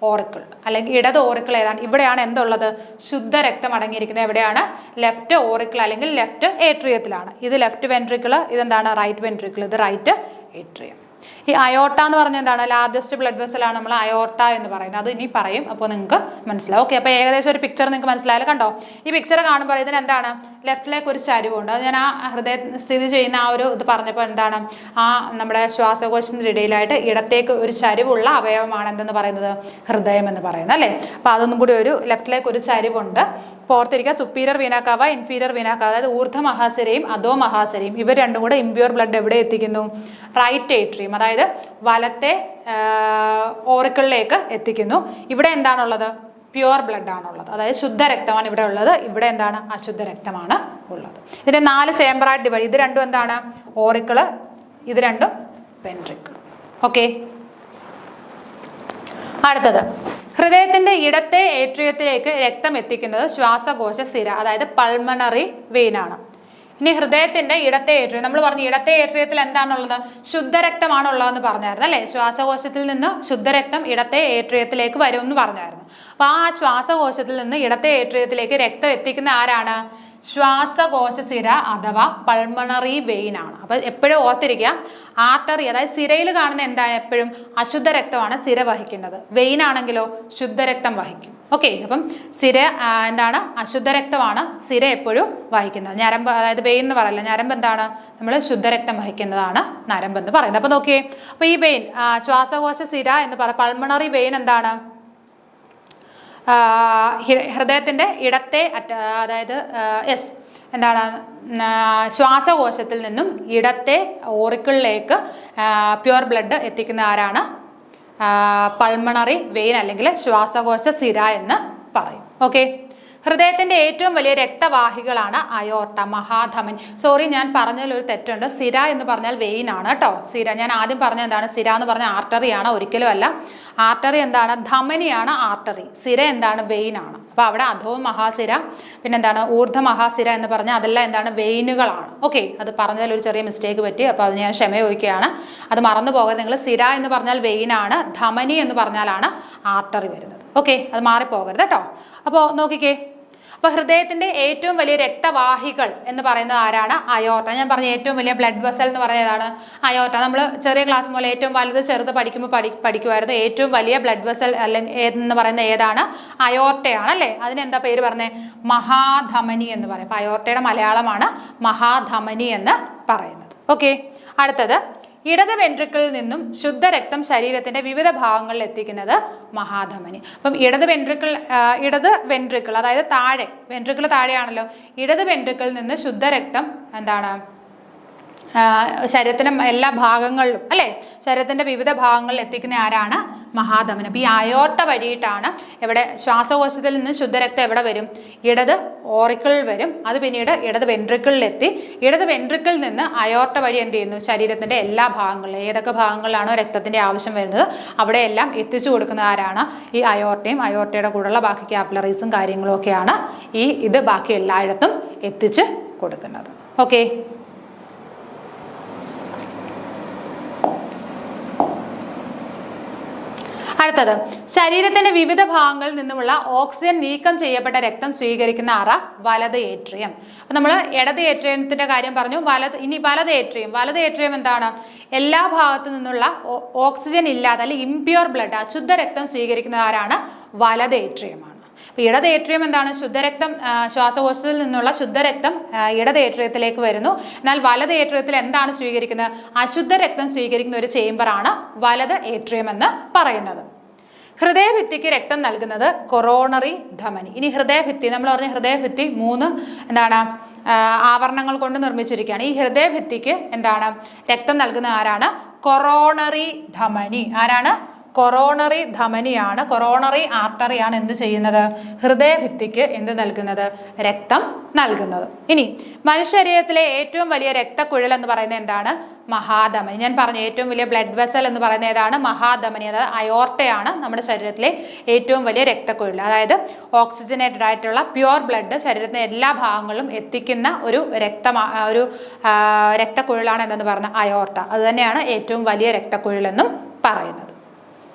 ഓറിക്കിൾ അല്ലെങ്കിൽ ഇടത് ഓറിക്കിൾ ഏതാണ്, ഇവിടെയാണ് എന്തുള്ളത്, ശുദ്ധരക്തം അടങ്ങിയിരിക്കുന്നത് എവിടെയാണ്, ലെഫ്റ്റ് ഓറിക്കിൾ അല്ലെങ്കിൽ ലെഫ്റ്റ് ഏട്രിയത്തിലാണ്. ഇത് ലെഫ്റ്റ് വെൻട്രിക്കിൾ, ഇതെന്താണ് റൈറ്റ് വെൻട്രിക്കിൾ, ഇത് റൈറ്റ് ഏട്രിയം. ഈ അയോർട്ട എന്ന് പറഞ്ഞാൽ എന്താണ്, ലാർജസ്റ്റ് ബ്ലഡ് വെസലാണ് നമ്മൾ അയോർട്ട എന്ന് പറയുന്നത്. അത് ഇനി പറയും, അപ്പോൾ നിങ്ങൾക്ക് മനസ്സിലാവും. ഓക്കെ, അപ്പോൾ ഏകദേശം ഒരു പിക്ചർ നിങ്ങൾക്ക് മനസ്സിലായാലും കണ്ടോ, ഈ പിക്ചർ കാണുമ്പോൾ ഇതിന് എന്താണ്, ലെഫ്റ്റിലേക്ക് ഒരു ചരിവുണ്ട്. അത് ഞാൻ ആ ഹൃദയം സ്ഥിതി ചെയ്യുന്ന ആ ഒരു ഇത് പറഞ്ഞപ്പോൾ എന്താണ്, നമ്മുടെ ശ്വാസകോശത്തിൻ്റെ ഇടയിലായിട്ട് ഇടത്തേക്ക് ഒരു ചരിവുള്ള അവയവമാണ് എന്തെന്ന് പറയുന്നത്, ഹൃദയം എന്ന് പറയുന്നത് അല്ലേ. അപ്പോൾ അതൊന്നും കൂടി ഒരു ലെഫ്റ്റിലേക്ക് ഒരു ചരിവുണ്ട്. ഓർത്തിരിക്കുക, സുപ്പീരിയർ വീനാക്കാവ, ഇൻഫീരിയർ വീനാക്കാവ, അതായത് ഊർധ്വ മഹാസിരയും അധോ മഹാസിരയും, ഇവർ രണ്ടും കൂടെ ഇംപ്യൂർ ബ്ലഡ് എവിടെ എത്തിക്കുന്നു, റൈറ്റ് ഏട്രിയം, അതായത് വലത്തെ ഓറിക്കിളിലേക്ക് എത്തിക്കുന്നു. ഇവിടെ എന്താണുള്ളത്, പ്യുവർ ബ്ലഡ് ആണുള്ളത്, അതായത് ശുദ്ധരക്തമാണ് ഇവിടെ ഉള്ളത്. ഇവിടെ എന്താണ്, അശുദ്ധ രക്തമാണ് ഉള്ളത്. ഇതിന്റെ 4 ചേമ്പറായിട്ട് ഡിവൈഡ്, ഇത് രണ്ടും എന്താണ് ഓറിക്കിള്, ഇത് രണ്ടും വെൻട്രിക്കിൾ. ഓക്കെ, അടുത്തത് ഹൃദയത്തിന്റെ ഇടത്തെ ഏട്രിയത്തിലേക്ക് രക്തം എത്തിക്കുന്നത് ശ്വാസകോശ സിര, അതായത് പൾമണറി വെയിൻ ആണ്. ഇനി ഹൃദയത്തിന്റെ ഇടത്തെ ഏട്രിയം, നമ്മൾ പറഞ്ഞു ഇടത്തെ ഏട്രിയത്തിൽ എന്താണുള്ളത്, ശുദ്ധരക്തമാണ് ഉള്ളതെന്ന് പറഞ്ഞായിരുന്നു അല്ലെ. ശ്വാസകോശത്തിൽ നിന്ന് ശുദ്ധരക്തം ഇടത്തെ ഏട്രിയത്തിലേക്ക് വരും എന്ന് പറഞ്ഞായിരുന്നു. അപ്പൊ ആ ശ്വാസകോശത്തിൽ നിന്ന് ഇടത്തെ ഏട്രിയത്തിലേക്ക് രക്തം എത്തിക്കുന്ന ആരാണ്, ശ്വാസകോശ സിര അഥവാ പൾമണറി വെയിൻ ആണ്. അപ്പൊ എപ്പോഴും ഓർത്തിരിക്കുക, ആർട്ടറി അതായത് സിരയിൽ കാണുന്ന എന്താണ്, എപ്പോഴും അശുദ്ധ രക്തമാണ് സിര വഹിക്കുന്നത്, വെയിൻ ആണെങ്കിലോ ശുദ്ധരക്തം വഹിക്കും. ഓക്കെ, അപ്പം സിര എന്താണ്, അശുദ്ധ രക്തമാണ് സിര എപ്പോഴും വഹിക്കുന്നത്. ഞരമ്പ്, അതായത് വെയിൻ എന്ന് പറയില്ല, ഞരമ്പ് എന്താണ്, നമ്മൾ ശുദ്ധരക്തം വഹിക്കുന്നതാണ് നരമ്പ് എന്ന് പറയുന്നത്. അപ്പൊ നോക്കിയേ, അപ്പൊ ഈ വെയിൻ ശ്വാസകോശ സിര എന്ന് പറയുക, പൾമണറി വെയിൻ എന്താണ്, ഹൃദയത്തിന്റെ ഇടത്തെ അതായത് എന്താണ്, ശ്വാസകോശത്തിൽ നിന്നും ഇടത്തെ ഓറിക്കിളിലേക്ക് പ്യുവർ ബ്ലഡ് എത്തിക്കുന്ന ആരാണ്, പൾമണറി വെയിൻ അല്ലെങ്കിൽ ശ്വാസകോശ സിര എന്ന് പറയും. ഓക്കെ, ഹൃദയത്തിന്റെ ഏറ്റവും വലിയ രക്തവാഹികളാണ് അയോർട്ട, മഹാധമനി. സോറി, ഞാൻ പറഞ്ഞതിൽ ഒരു തെറ്റുണ്ട്. സിര എന്ന് പറഞ്ഞാൽ വെയിൻ ആണ് കേട്ടോ. സിര ഞാൻ ആദ്യം പറഞ്ഞ എന്താണ്, സിര എന്ന് പറഞ്ഞാൽ ആർട്ടറിയാണ്, ഒരിക്കലും അല്ല. ആർട്ടറി എന്താണ്, ധമനിയാണ് ആർട്ടറി. സിര എന്താണ്, വെയിൻ ആണ്. അപ്പൊ അവിടെ അധോ മഹാസിര, പിന്നെന്താണ് ഊർധ്വ മഹാസിര എന്ന് പറഞ്ഞാൽ അതെല്ലാം എന്താണ്, വെയിനുകളാണ്. ഓക്കെ, അത് പറഞ്ഞതിൽ ഒരു ചെറിയ മിസ്റ്റേക്ക് പറ്റി, അപ്പൊ അത് ഞാൻ ക്ഷമ ചോദിക്കുകയാണ്. അത് മറന്നു പോകരുത് നിങ്ങൾ. സിര എന്ന് പറഞ്ഞാൽ വെയിൻ ആണ്, ധമനി എന്ന് പറഞ്ഞാലാണ് ആർട്ടറി വരുന്നത്. ഓക്കെ, അത് മാറിപ്പോകരുത് കേട്ടോ. അപ്പോൾ നോക്കിക്കേ, അപ്പൊ ഹൃദയത്തിന്റെ ഏറ്റവും വലിയ രക്തവാഹികൾ എന്ന് പറയുന്നത് ആരാണ്, അയോർട്ട. ഞാൻ പറഞ്ഞ ഏറ്റവും വലിയ ബ്ലഡ് വെസൽ എന്ന് പറയുന്നതാണ് അയോർട്ട. നമ്മൾ ചെറിയ ക്ലാസ് മുതൽ ഏറ്റവും വലുത് ചെറുത് പഠിക്കുമ്പോൾ പഠിക്കുമായിരുന്നു. ഏറ്റവും വലിയ ബ്ലഡ് വെസൽ അല്ലെങ്കിൽ എന്ന് പറയുന്നത് ഏതാണ്, അയോർട്ടയാണ് അല്ലേ. അതിനെന്താ പേര് പറഞ്ഞേ, മഹാധമനി എന്ന് പറയും. അപ്പൊ അയോർട്ടയുടെ മലയാളമാണ് മഹാധമനി എന്ന് പറയുന്നത്. ഓക്കെ, അടുത്തത് ഇടത് വെൻട്രിക്കിളിൽ നിന്നും ശുദ്ധരക്തം ശരീരത്തിന്റെ വിവിധ ഭാഗങ്ങളിൽ എത്തിക്കുന്നത് മഹാധമനി. അപ്പം ഇടത് വെൻട്രിക്കിൾ അതായത് താഴെ, വെൻട്രിക്കിൾ താഴെയാണല്ലോ, ഇടത് വെൻട്രിക്കിളിൽ നിന്ന് ശുദ്ധരക്തം എന്താണ് ശരീരത്തിന്റെ എല്ലാ ഭാഗങ്ങളിലും അല്ലെ, ശരീരത്തിന്റെ വിവിധ ഭാഗങ്ങളിൽ എത്തിക്കുന്ന ആരാണ്? മഹാധമനി. അപ്പൊ ഈ അയോർട്ട വഴിയിട്ടാണ് ഇവിടെ ശ്വാസകോശത്തിൽ നിന്ന് ശുദ്ധരക്തം എവിടെ വരും? ഇടത് ഓറിക്കിളിൽ വരും. അത് പിന്നീട് ഇടത് വെൻട്രിക്കിളിലെത്തി ഇടത് വെൻട്രിക്കിളിൽ നിന്ന് അയോർട്ട വഴി എന്ത് ചെയ്യുന്നു? ശരീരത്തിന്റെ എല്ലാ ഭാഗങ്ങളിലും ഏതൊക്കെ ഭാഗങ്ങളിലാണോ രക്തത്തിന്റെ ആവശ്യം വരുന്നത് അവിടെയെല്ലാം എത്തിച്ചു കൊടുക്കുന്ന ആരാണ്? ഈ അയോർട്ടയും അയോർട്ടയുടെ കൂടെയുള്ള ബാക്കി ക്യാപ്പിലറീസും കാര്യങ്ങളും ഒക്കെയാണ് ഇത് ബാക്കി എല്ലായിടത്തും എത്തിച്ച് കൊടുക്കുന്നത്. ഓക്കെ, അടുത്തത് ശരീരത്തിന്റെ വിവിധ ഭാഗങ്ങളിൽ നിന്നുമുള്ള ഓക്സിജൻ നീക്കം ചെയ്യപ്പെട്ട രക്തം സ്വീകരിക്കുന്ന അറ വലത് ഏട്രിയം. അപ്പൊ നമ്മൾ ഇടത് ഏട്രിയത്തിന്റെ കാര്യം പറഞ്ഞു. ഇനി വലത് ഏട്രിയം എന്താണ്? എല്ലാ ഭാഗത്തു നിന്നുള്ള ഓക്സിജൻ ഇല്ലാതെ അല്ലെങ്കിൽ ഇംപ്യൂർ ബ്ലഡ്, അശുദ്ധ രക്തം സ്വീകരിക്കുന്ന ആരാണ്? വലത് ഏട്രിയമാണ്. അപ്പൊ ഇടത് ഏട്രിയം എന്താണ്? ശുദ്ധരക്തം, ശ്വാസകോശത്തിൽ നിന്നുള്ള ശുദ്ധരക്തം ഇടത് ഏട്രിയത്തിലേക്ക് വരുന്നു. എന്നാൽ വലത് ഏട്രിയത്തിൽ എന്താണ് സ്വീകരിക്കുന്നത്? അശുദ്ധ രക്തം സ്വീകരിക്കുന്ന ഒരു ചേംബറാണ് വലത് ഏട്രിയം എന്ന് പറയുന്നത്. ഹൃദയഭിത്തിക്ക് രക്തം നൽകുന്നത് കൊറോണറി ധമനി. ഇനി ഹൃദയഭിത്തി, നമ്മൾ പറഞ്ഞ ഹൃദയഭിത്തി 3 ആവരണങ്ങൾ കൊണ്ട് നിർമ്മിച്ചിരിക്കുകയാണ്. ഈ ഹൃദയഭിത്തിക്ക് രക്തം നൽകുന്ന ആരാണ്? കൊറോണറി ധമനി. ആരാണ്? കൊറോണറി ധമനിയാണ്, കൊറോണറി ആർട്ടറിയാണ് എന്ത് ചെയ്യുന്നത്? ഹൃദയഭിത്തിക്ക് എന്ത് നൽകുന്നത്? രക്തം നൽകുന്നത്. ഇനി മനുഷ്യശരീരത്തിലെ ഏറ്റവും വലിയ രക്തക്കുഴൽ എന്ന് പറയുന്നത് എന്താണ്? മഹാധമനി. ഞാൻ പറഞ്ഞു ഏറ്റവും വലിയ ബ്ലഡ് വെസൽ എന്ന് പറയുന്നത് ഏതാണ്? മഹാധമനി. അതായത് അയോർട്ടയാണ് നമ്മുടെ ശരീരത്തിലെ ഏറ്റവും വലിയ രക്തക്കുഴൽ. അതായത് ഓക്സിജനേറ്റഡ് ആയിട്ടുള്ള പ്യുവർ ബ്ലഡ് ശരീരത്തിന്റെ എല്ലാ ഭാഗങ്ങളിലും എത്തിക്കുന്ന ഒരു രക്തക്കുഴലാണ് എന്തെന്ന് പറഞ്ഞ അയോർട്ട. അത് തന്നെയാണ് ഏറ്റവും വലിയ രക്തക്കുഴൽ എന്നും പറയുന്നത്.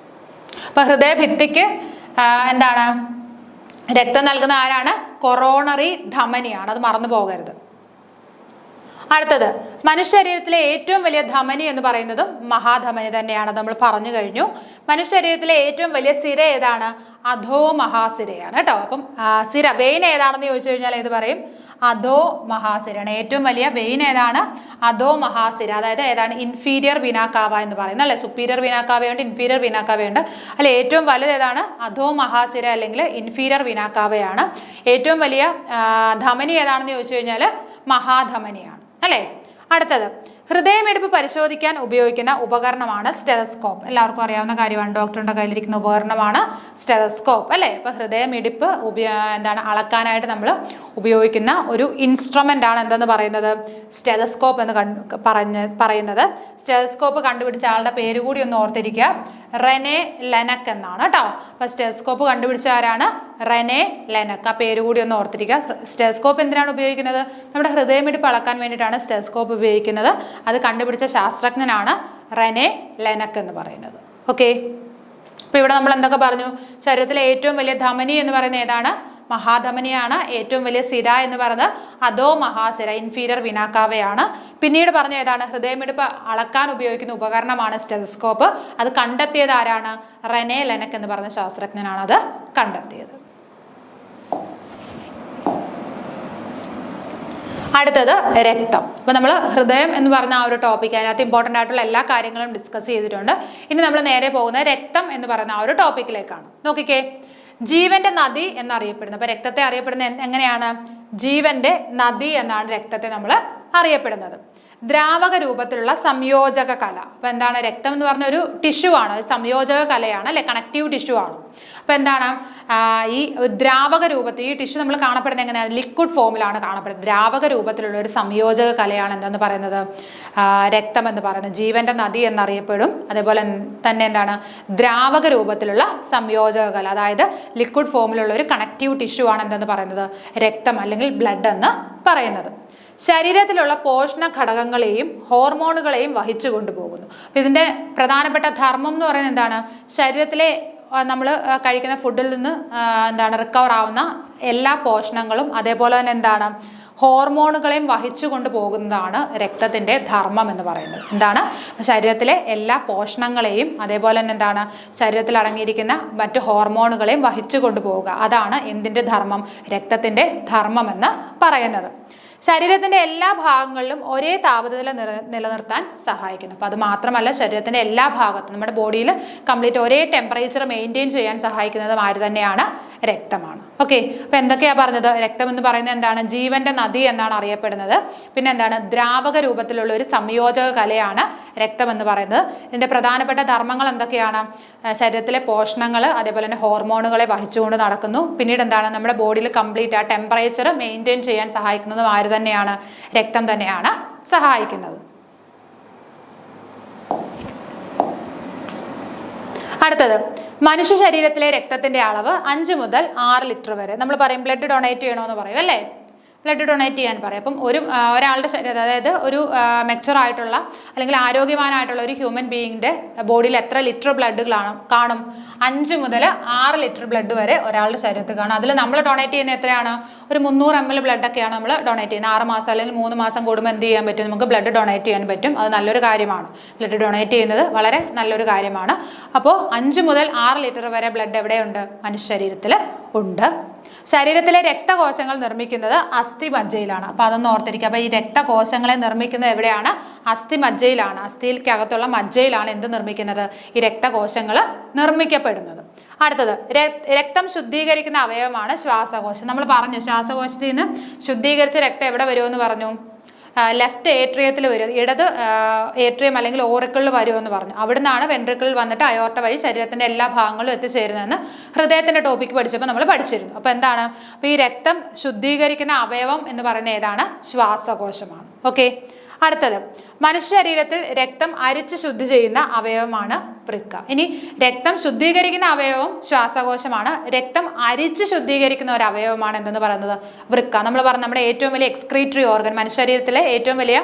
അപ്പൊ ഹൃദയഭിത്തിക്ക് രക്തം നൽകുന്ന ആരാണ്? കൊറോണറി ധമനിയാണ്. അത് മറന്നു പോകരുത്. അടുത്തത് മനുഷ്യശരീരത്തിലെ ഏറ്റവും വലിയ ധമനി എന്ന് പറയുന്നതും മഹാധമനി തന്നെയാണ്. നമ്മൾ പറഞ്ഞു കഴിഞ്ഞു. മനുഷ്യശരീരത്തിലെ ഏറ്റവും വലിയ സിര ഏതാണ്? അധോ മഹാസിരയാണ് കേട്ടോ. അപ്പം സിര വെയിൻ ഏതാണെന്ന് ചോദിച്ചു കഴിഞ്ഞാൽ ഏത് പറയും? അധോ മഹാസിരയാണ്. ഏറ്റവും വലിയ വെയിൻ ഏതാണ്? അധോ മഹാസിര. അതായത് ഏതാണ്? ഇൻഫീരിയർ വിനാകാവ എന്ന് പറയുന്നത് അല്ലെ. സുപ്പീരിയർ വിനാകാവയുണ്ട്, ഇൻഫീരിയർ വിനാകാവയുണ്ട്. അല്ലെ ഏറ്റവും വലുത് ഏതാണ്? അധോ മഹാസിര അല്ലെങ്കിൽ ഇൻഫീരിയർ വിനാകാവയാണ്. ഏറ്റവും വലിയ ധമനി ഏതാണെന്ന് ചോദിച്ചു കഴിഞ്ഞാൽ മഹാധമനിയാണ് അല്ലെ. അടുത്തത് ഹൃദയമിടിപ്പ് പരിശോധിക്കാൻ ഉപയോഗിക്കുന്ന ഉപകരണമാണ് സ്റ്റെതസ്കോപ്പ്. എല്ലാവർക്കും അറിയാവുന്ന കാര്യമാണ്. ഡോക്ടറുടെ കയ്യിലിരിക്കുന്ന ഉപകരണമാണ് സ്റ്റെതസ്കോപ്പ് അല്ലെ. ഇപ്പൊ ഹൃദയമിടിപ്പ് അളക്കാനായിട്ട് നമ്മൾ ഉപയോഗിക്കുന്ന ഒരു ഇൻസ്ട്രുമെന്റ് ആണ് എന്തെന്ന് പറയുന്നത്? സ്റ്റെതസ്കോപ്പ് എന്ന് പറയുന്നത്. സ്റ്റെതസ്കോപ്പ് കണ്ടുപിടിച്ച ആളുടെ പേര് കൂടി ഒന്ന് ഓർത്തിരിക്കുക. റെനെ ലെനക് എന്നാണ് കേട്ടോ. അപ്പൊ സ്റ്റെതസ്കോപ്പ് കണ്ടുപിടിച്ച ആരാണ്? Rene Laennec. ആ പേര് കൂടി ഒന്ന് ഓർത്തിരിക്കുക. സ്റ്റെതസ്കോപ്പ് എന്തിനാണ് ഉപയോഗിക്കുന്നത്? നമ്മുടെ ഹൃദയമിടിപ്പ് അളക്കാൻ വേണ്ടിയിട്ടാണ് സ്റ്റെതസ്കോപ്പ് ഉപയോഗിക്കുന്നത്. അത് കണ്ടുപിടിച്ച ശാസ്ത്രജ്ഞനാണ് റെനെ ലെനക് എന്ന് പറയുന്നത്. ഓക്കെ, അപ്പൊ ഇവിടെ നമ്മൾ എന്തൊക്കെ പറഞ്ഞു? ശരീരത്തിലെ ഏറ്റവും വലിയ ധമനി എന്ന് പറയുന്നത് ഏതാണ്? മഹാധമനിയാണ്. ഏറ്റവും വലിയ സിര എന്ന് പറയുന്നത് അധോ മഹാസിര, ഇൻഫീരിയർ വിനാകാവയാണ്. പിന്നീട് പറഞ്ഞ ഏതാണ്? ഹൃദയമിടിപ്പ് അളക്കാൻ ഉപയോഗിക്കുന്ന ഉപകരണമാണ് സ്റ്റെതസ്കോപ്പ്. അത് കണ്ടെത്തിയത് ആരാണ്? റെനെ ലെനക് എന്ന് പറഞ്ഞ ശാസ്ത്രജ്ഞനാണ് അത് കണ്ടെത്തിയത്. അടുത്തത് രക്തം. അപ്പൊ നമ്മൾ ഹൃദയം എന്ന് പറഞ്ഞ ആ ഒരു ടോപ്പിക്, അതിനകത്ത് ഇമ്പോർട്ടൻ്റ് ആയിട്ടുള്ള എല്ലാ കാര്യങ്ങളും ഡിസ്കസ് ചെയ്തിട്ടുണ്ട്. ഇനി നമ്മൾ നേരെ പോകുന്നത് രക്തം എന്ന് പറയുന്ന ആ ഒരു ടോപ്പിക്കിലേക്കാണ്. നോക്കിക്കേ, ജീവന്റെ നദി എന്നറിയപ്പെടുന്നത്. അപ്പൊ രക്തത്തെ അറിയപ്പെടുന്നത് എങ്ങനെയാണ്? ജീവന്റെ നദി എന്നാണ് രക്തത്തെ നമ്മൾ അറിയപ്പെടുന്നത്. ദ്രാവക രൂപത്തിലുള്ള സംയോജക കല. അപ്പൊ എന്താണ്? രക്തം എന്ന് പറഞ്ഞ ഒരു ടിഷ്യൂ ആണ്, സംയോജക കലയാണ് അല്ലെ, കണക്റ്റീവ് ടിഷ്യൂ ആണ്. അപ്പൊ എന്താണ്? ഈ ദ്രാവക രൂപത്തിൽ ഈ ടിഷ്യൂ നമ്മൾ കാണപ്പെടുന്നത് എങ്ങനെയാണ്? ലിക്വിഡ് ഫോമിലാണ് കാണപ്പെടുന്നത്. ദ്രാവക രൂപത്തിലുള്ള ഒരു സംയോജക കലയാണ് എന്തെന്ന് പറയുന്നത്? രക്തം എന്ന് പറയുന്നത്. ജീവന്റെ നദി എന്നറിയപ്പെടും. അതേപോലെ തന്നെ ദ്രാവക രൂപത്തിലുള്ള സംയോജക കല, അതായത് ലിക്വിഡ് ഫോമിലുള്ള ഒരു കണക്റ്റീവ് ടിഷ്യൂ ആണ് എന്തെന്ന് പറയുന്നത്? രക്തം അല്ലെങ്കിൽ ബ്ലഡ് എന്ന് പറയുന്നത്. ശരീരത്തിലുള്ള പോഷണ ഘടകങ്ങളെയും ഹോർമോണുകളെയും വഹിച്ചു കൊണ്ടുപോകുന്നു. അപ്പൊ ഇതിന്റെ പ്രധാനപ്പെട്ട ധർമ്മം എന്ന് പറയുന്നത് എന്താണ്? ശരീരത്തിലെ നമ്മൾ കഴിക്കുന്ന ഫുഡിൽ നിന്ന് റിക്കവർ ആവുന്ന എല്ലാ പോഷണങ്ങളും അതേപോലെ തന്നെ ഹോർമോണുകളെയും വഹിച്ചു കൊണ്ടുപോകുന്നതാണ് രക്തത്തിന്റെ ധർമ്മം എന്ന് പറയുന്നത്. ശരീരത്തിലെ എല്ലാ പോഷണങ്ങളെയും അതേപോലെ തന്നെ ശരീരത്തിൽ അടങ്ങിയിരിക്കുന്ന മറ്റു ഹോർമോണുകളെയും വഹിച്ചു കൊണ്ടുപോവുക. അതാണ് എന്തിന്റെ ധർമ്മം? രക്തത്തിന്റെ ധർമ്മം എന്ന് പറയുന്നത്. ശരീരത്തിന്റെ എല്ലാ ഭാഗങ്ങളിലും ഒരേ താപനില നിലനിർത്താൻ സഹായിക്കുന്നു. അപ്പോൾ അത് മാത്രമല്ല, ശരീരത്തിന്റെ എല്ലാ ഭാഗത്തും നമ്മുടെ ബോഡിയിൽ കംപ്ലീറ്റ് ഒരേ ടെമ്പറേച്ചർ മെയിൻറ്റെയിൻ ചെയ്യാൻ സഹായിക്കുന്നതും ആര് തന്നെയാണ്? രക്തമാണ്. ഓക്കെ, അപ്പൊ എന്തൊക്കെയാ പറഞ്ഞത്? രക്തം എന്ന് പറയുന്നത് എന്താണ്? ജീവന്റെ നദി എന്നാണ് അറിയപ്പെടുന്നത്. പിന്നെ എന്താണ്? ദ്രാവക രൂപത്തിലുള്ള ഒരു സംയോജക കലയാണ് രക്തം എന്ന് പറയുന്നത്. ഇതിന്റെ പ്രധാനപ്പെട്ട ധർമ്മങ്ങൾ എന്തൊക്കെയാണ്? ശരീരത്തിലെ പോഷണങ്ങൾ, അതേപോലെ തന്നെ ഹോർമോണുകളെ വഹിച്ചുകൊണ്ട് നടക്കുന്നു. പിന്നീട് എന്താണ്? നമ്മുടെ ബോഡിയിൽ കംപ്ലീറ്റ് ആ ടെമ്പറേച്ചർ മെയിൻറ്റെയിൻ ചെയ്യാൻ സഹായിക്കുന്നതും ആര് തന്നെയാണ്? രക്തം തന്നെയാണ് സഹായിക്കുന്നത്. അടുത്തത്, മനുഷ്യ ശരീരത്തിലെ രക്തത്തിന്റെ അളവ് 5 മുതൽ 6 ലിറ്റർ വരെ. നമ്മൾ പറയും ബ്ലഡ് ഡൊണേറ്റ് ചെയ്യണമെന്ന് പറയും അല്ലേ? ബ്ലഡ് ഡൊണേറ്റ് ചെയ്യാൻ പറയും. അപ്പം ഒരാളുടെ ശരീരം, അതായത് ഒരു മെച്യൂർ ആയിട്ടുള്ള അല്ലെങ്കിൽ ആരോഗ്യവാനായിട്ടുള്ള ഒരു ഹ്യൂമൻ ബീയിങ്ങിന്റെ ബോഡിയിൽ എത്ര ലിറ്റർ ബ്ലഡ് കാണും? 5 മുതൽ 6 ലിറ്റർ ബ്ലഡ് വരെ ഒരാളുടെ ശരീരത്തിൽ കാണും. അതിൽ നമ്മൾ ഡൊണേറ്റ് ചെയ്യുന്ന എത്രയാണ്? ഒരു 300 ml ബ്ലഡ് ഒക്കെയാണ് നമ്മൾ ഡൊണേറ്റ് ചെയ്യുന്നത്. 6 മാസം അല്ലെങ്കിൽ 3 മാസം കൂടുമ്പോൾ എന്ത് ചെയ്യാൻ പറ്റും? നമുക്ക് ബ്ലഡ് ഡൊണേറ്റ് ചെയ്യാൻ പറ്റും. അത് നല്ലൊരു കാര്യമാണ്. ബ്ലഡ് ഡൊണേറ്റ് ചെയ്യുന്നത് വളരെ നല്ലൊരു കാര്യമാണ്. അപ്പോൾ 5 മുതൽ 6 ലിറ്റർ വരെ ബ്ലഡ് എവിടെയുണ്ട്? മനുഷ്യ ശരീരത്തിൽ ഉണ്ട്. ശരീരത്തിലെ രക്തകോശങ്ങൾ നിർമ്മിക്കുന്നത് അസ്ഥിമജ്ജയിലാണ്. അപ്പൊ അതൊന്ന് ഓർത്തിരിക്കുക. അപ്പൊ ഈ രക്തകോശങ്ങളെ നിർമ്മിക്കുന്നത് എവിടെയാണ്? അസ്ഥിമജ്ജയിലാണ്. അസ്ഥിക്കകത്തുള്ള മജ്ജയിലാണ് എന്ത് നിർമ്മിക്കുന്നത്? ഈ രക്തകോശങ്ങൾ നിർമ്മിക്കപ്പെടുന്നത്. അടുത്തത്, രക്തം ശുദ്ധീകരിക്കുന്ന അവയവമാണ് ശ്വാസകോശം. നമ്മൾ പറഞ്ഞു ശ്വാസകോശത്തിൽ നിന്ന് ശുദ്ധീകരിച്ച രക്തം എവിടെ വരുമെന്ന് പറഞ്ഞു? ലെഫ്റ്റ് ഏട്രിയത്തിൽ വരും, ഇടത് ഏട്രിയം അല്ലെങ്കിൽ ഓറിക്കിളിൽ വരുമെന്ന് പറഞ്ഞു. അവിടുന്നാണ് വെൻട്രിക്കിളിൽ വന്നിട്ട് അയോർട്ട വഴി ശരീരത്തിന്റെ എല്ലാ ഭാഗങ്ങളും എത്തിച്ചേരുന്നതെന്ന് ഹൃദയത്തിന്റെ ടോപ്പിക്ക് പഠിച്ചപ്പോൾ നമ്മൾ പഠിച്ചിരുന്നു. അപ്പൊ എന്താണ്? അപ്പൊ ഈ രക്തം ശുദ്ധീകരിക്കുന്ന അവയവം എന്ന് പറയുന്നത് ഏതാണ്? ശ്വാസകോശമാണ്. ഓക്കെ, അടുത്തത്, മനുഷ്യ ശരീരത്തിൽ രക്തം അരിച്ച് ശുദ്ധി ചെയ്യുന്ന അവയവമാണ് വൃക്ക. ഇനി രക്തം ശുദ്ധീകരിക്കുന്ന അവയവം ശ്വാസകോശമാണ്. രക്തം അരിച്ച് ശുദ്ധീകരിക്കുന്ന ഒരു അവയവമാണ് എന്തെന്ന് പറയുന്നത്? വൃക്ക. നമ്മൾ പറഞ്ഞ നമ്മുടെ ഏറ്റവും വലിയ എക്സ്ക്രീറ്ററി ഓർഗൻ, മനുഷ്യ ശരീരത്തിലെ ഏറ്റവും വലിയ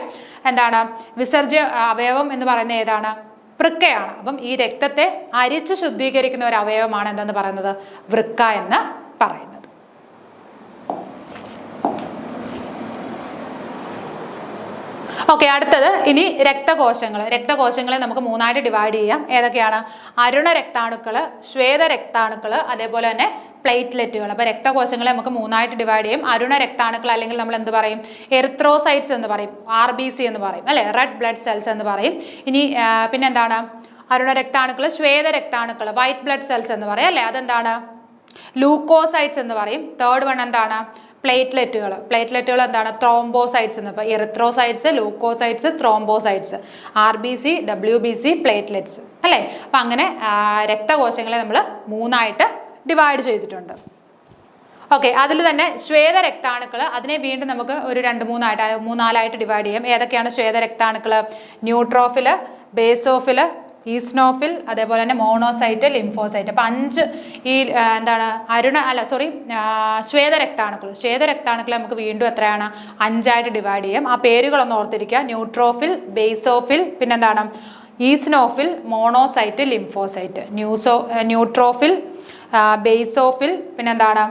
എന്താണ് വിസർജ്യ അവയവം എന്ന് പറയുന്നത് ഏതാണ്? വൃക്കയാണ്. അപ്പം ഈ രക്തത്തെ അരിച്ച് ശുദ്ധീകരിക്കുന്ന ഒരു അവയവമാണ് എന്തെന്ന് പറയുന്നത്? വൃക്ക എന്ന് പറയുന്നത്. ഓക്കെ, അടുത്തത് ഇനി രക്തകോശങ്ങളെ നമുക്ക് 3ആയിട്ട് ഡിവൈഡ് ചെയ്യാം. ഏതൊക്കെയാണ്? അരുണ രക്താണുക്കള്, ശ്വേത രക്താണുക്കള്, അതേപോലെ തന്നെ പ്ലേറ്റ്ലെറ്റുകൾ. അപ്പൊ രക്തകോശങ്ങളെ നമുക്ക് 3ആയിട്ട് ഡിവൈഡ് ചെയ്യും. അരുണ രക്താണുക്കൾ അല്ലെങ്കിൽ നമ്മൾ എന്ത് പറയും? എറിത്രോസൈറ്റ്സ് എന്ന് പറയും, RBC എന്ന് പറയും അല്ലെ, റെഡ് ബ്ലഡ് സെൽസ് എന്ന് പറയും. ഇനി പിന്നെന്താണ്? അരുണ രക്താണുക്കൾ, ശ്വേത രക്താണുക്കൾ, വൈറ്റ് ബ്ലഡ് സെൽസ് എന്ന് പറയും അല്ലെ, അതെന്താണ്? ലൂക്കോസൈറ്റ്സ് എന്ന് പറയും. തേർഡ് വൺ എന്താണ്? പ്ലേറ്റ്ലെറ്റുകൾ എന്താണ്? ത്രോംബോസൈറ്റ്സ് എന്ന്. ഇപ്പൊ erythrocytes, leucocytes, thrombocytes, RBC, WBC, platelets അല്ലേ. അപ്പൊ അങ്ങനെ രക്തകോശങ്ങളെ നമ്മൾ 3ആയിട്ട് ഡിവൈഡ് ചെയ്തിട്ടുണ്ട്. ഓക്കെ, അതിൽ തന്നെ ശ്വേത രക്താണുക്കൾ, അതിനെ വീണ്ടും നമുക്ക് ഒരു 2-3 ഡിവൈഡ് ചെയ്യാം. ഏതൊക്കെയാണ് ശ്വേത രക്താണുക്കൾ? ന്യൂട്രോഫില്, ബേസോഫില്, ഈസ്നോഫിൽ, അതേപോലെ തന്നെ മോണോസൈറ്റ്, ലിംഫോസൈറ്റ്. അപ്പൊ 5 ഈ എന്താണ് ശ്വേതരക്താണുക്കളെ നമുക്ക് വീണ്ടും എത്രയാണ്? 5ആയിട്ട് ഡിവൈഡ് ചെയ്യാം. ആ പേരുകളൊന്ന് ഓർത്തിരിക്കുക. ന്യൂട്രോഫിൽ, ബേസോഫിൽ, പിന്നെന്താണ്? Eosinophil, monocyte, lymphocyte. Neutrophil, basophil, പിന്നെന്താണ്?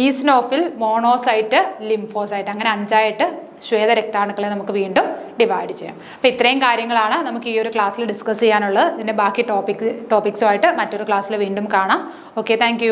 Eosinophil, monocyte, lymphocyte. അങ്ങനെ 5ആയിട്ട് ശ്വേതരക്താണുക്കളെ നമുക്ക് വീണ്ടും ഡിവൈഡ് ചെയ്യാം. അപ്പോൾ ഇത്രയും കാര്യങ്ങളാണ് നമുക്ക് ഈ ഒരു ക്ലാസ്സിൽ ഡിസ്കസ് ചെയ്യാനുള്ളത്. ഇതിൻ്റെ ബാക്കി ടോപ്പിക്സുമായിട്ട് മറ്റൊരു ക്ലാസ്സിൽ വീണ്ടും കാണാം. Okay, thank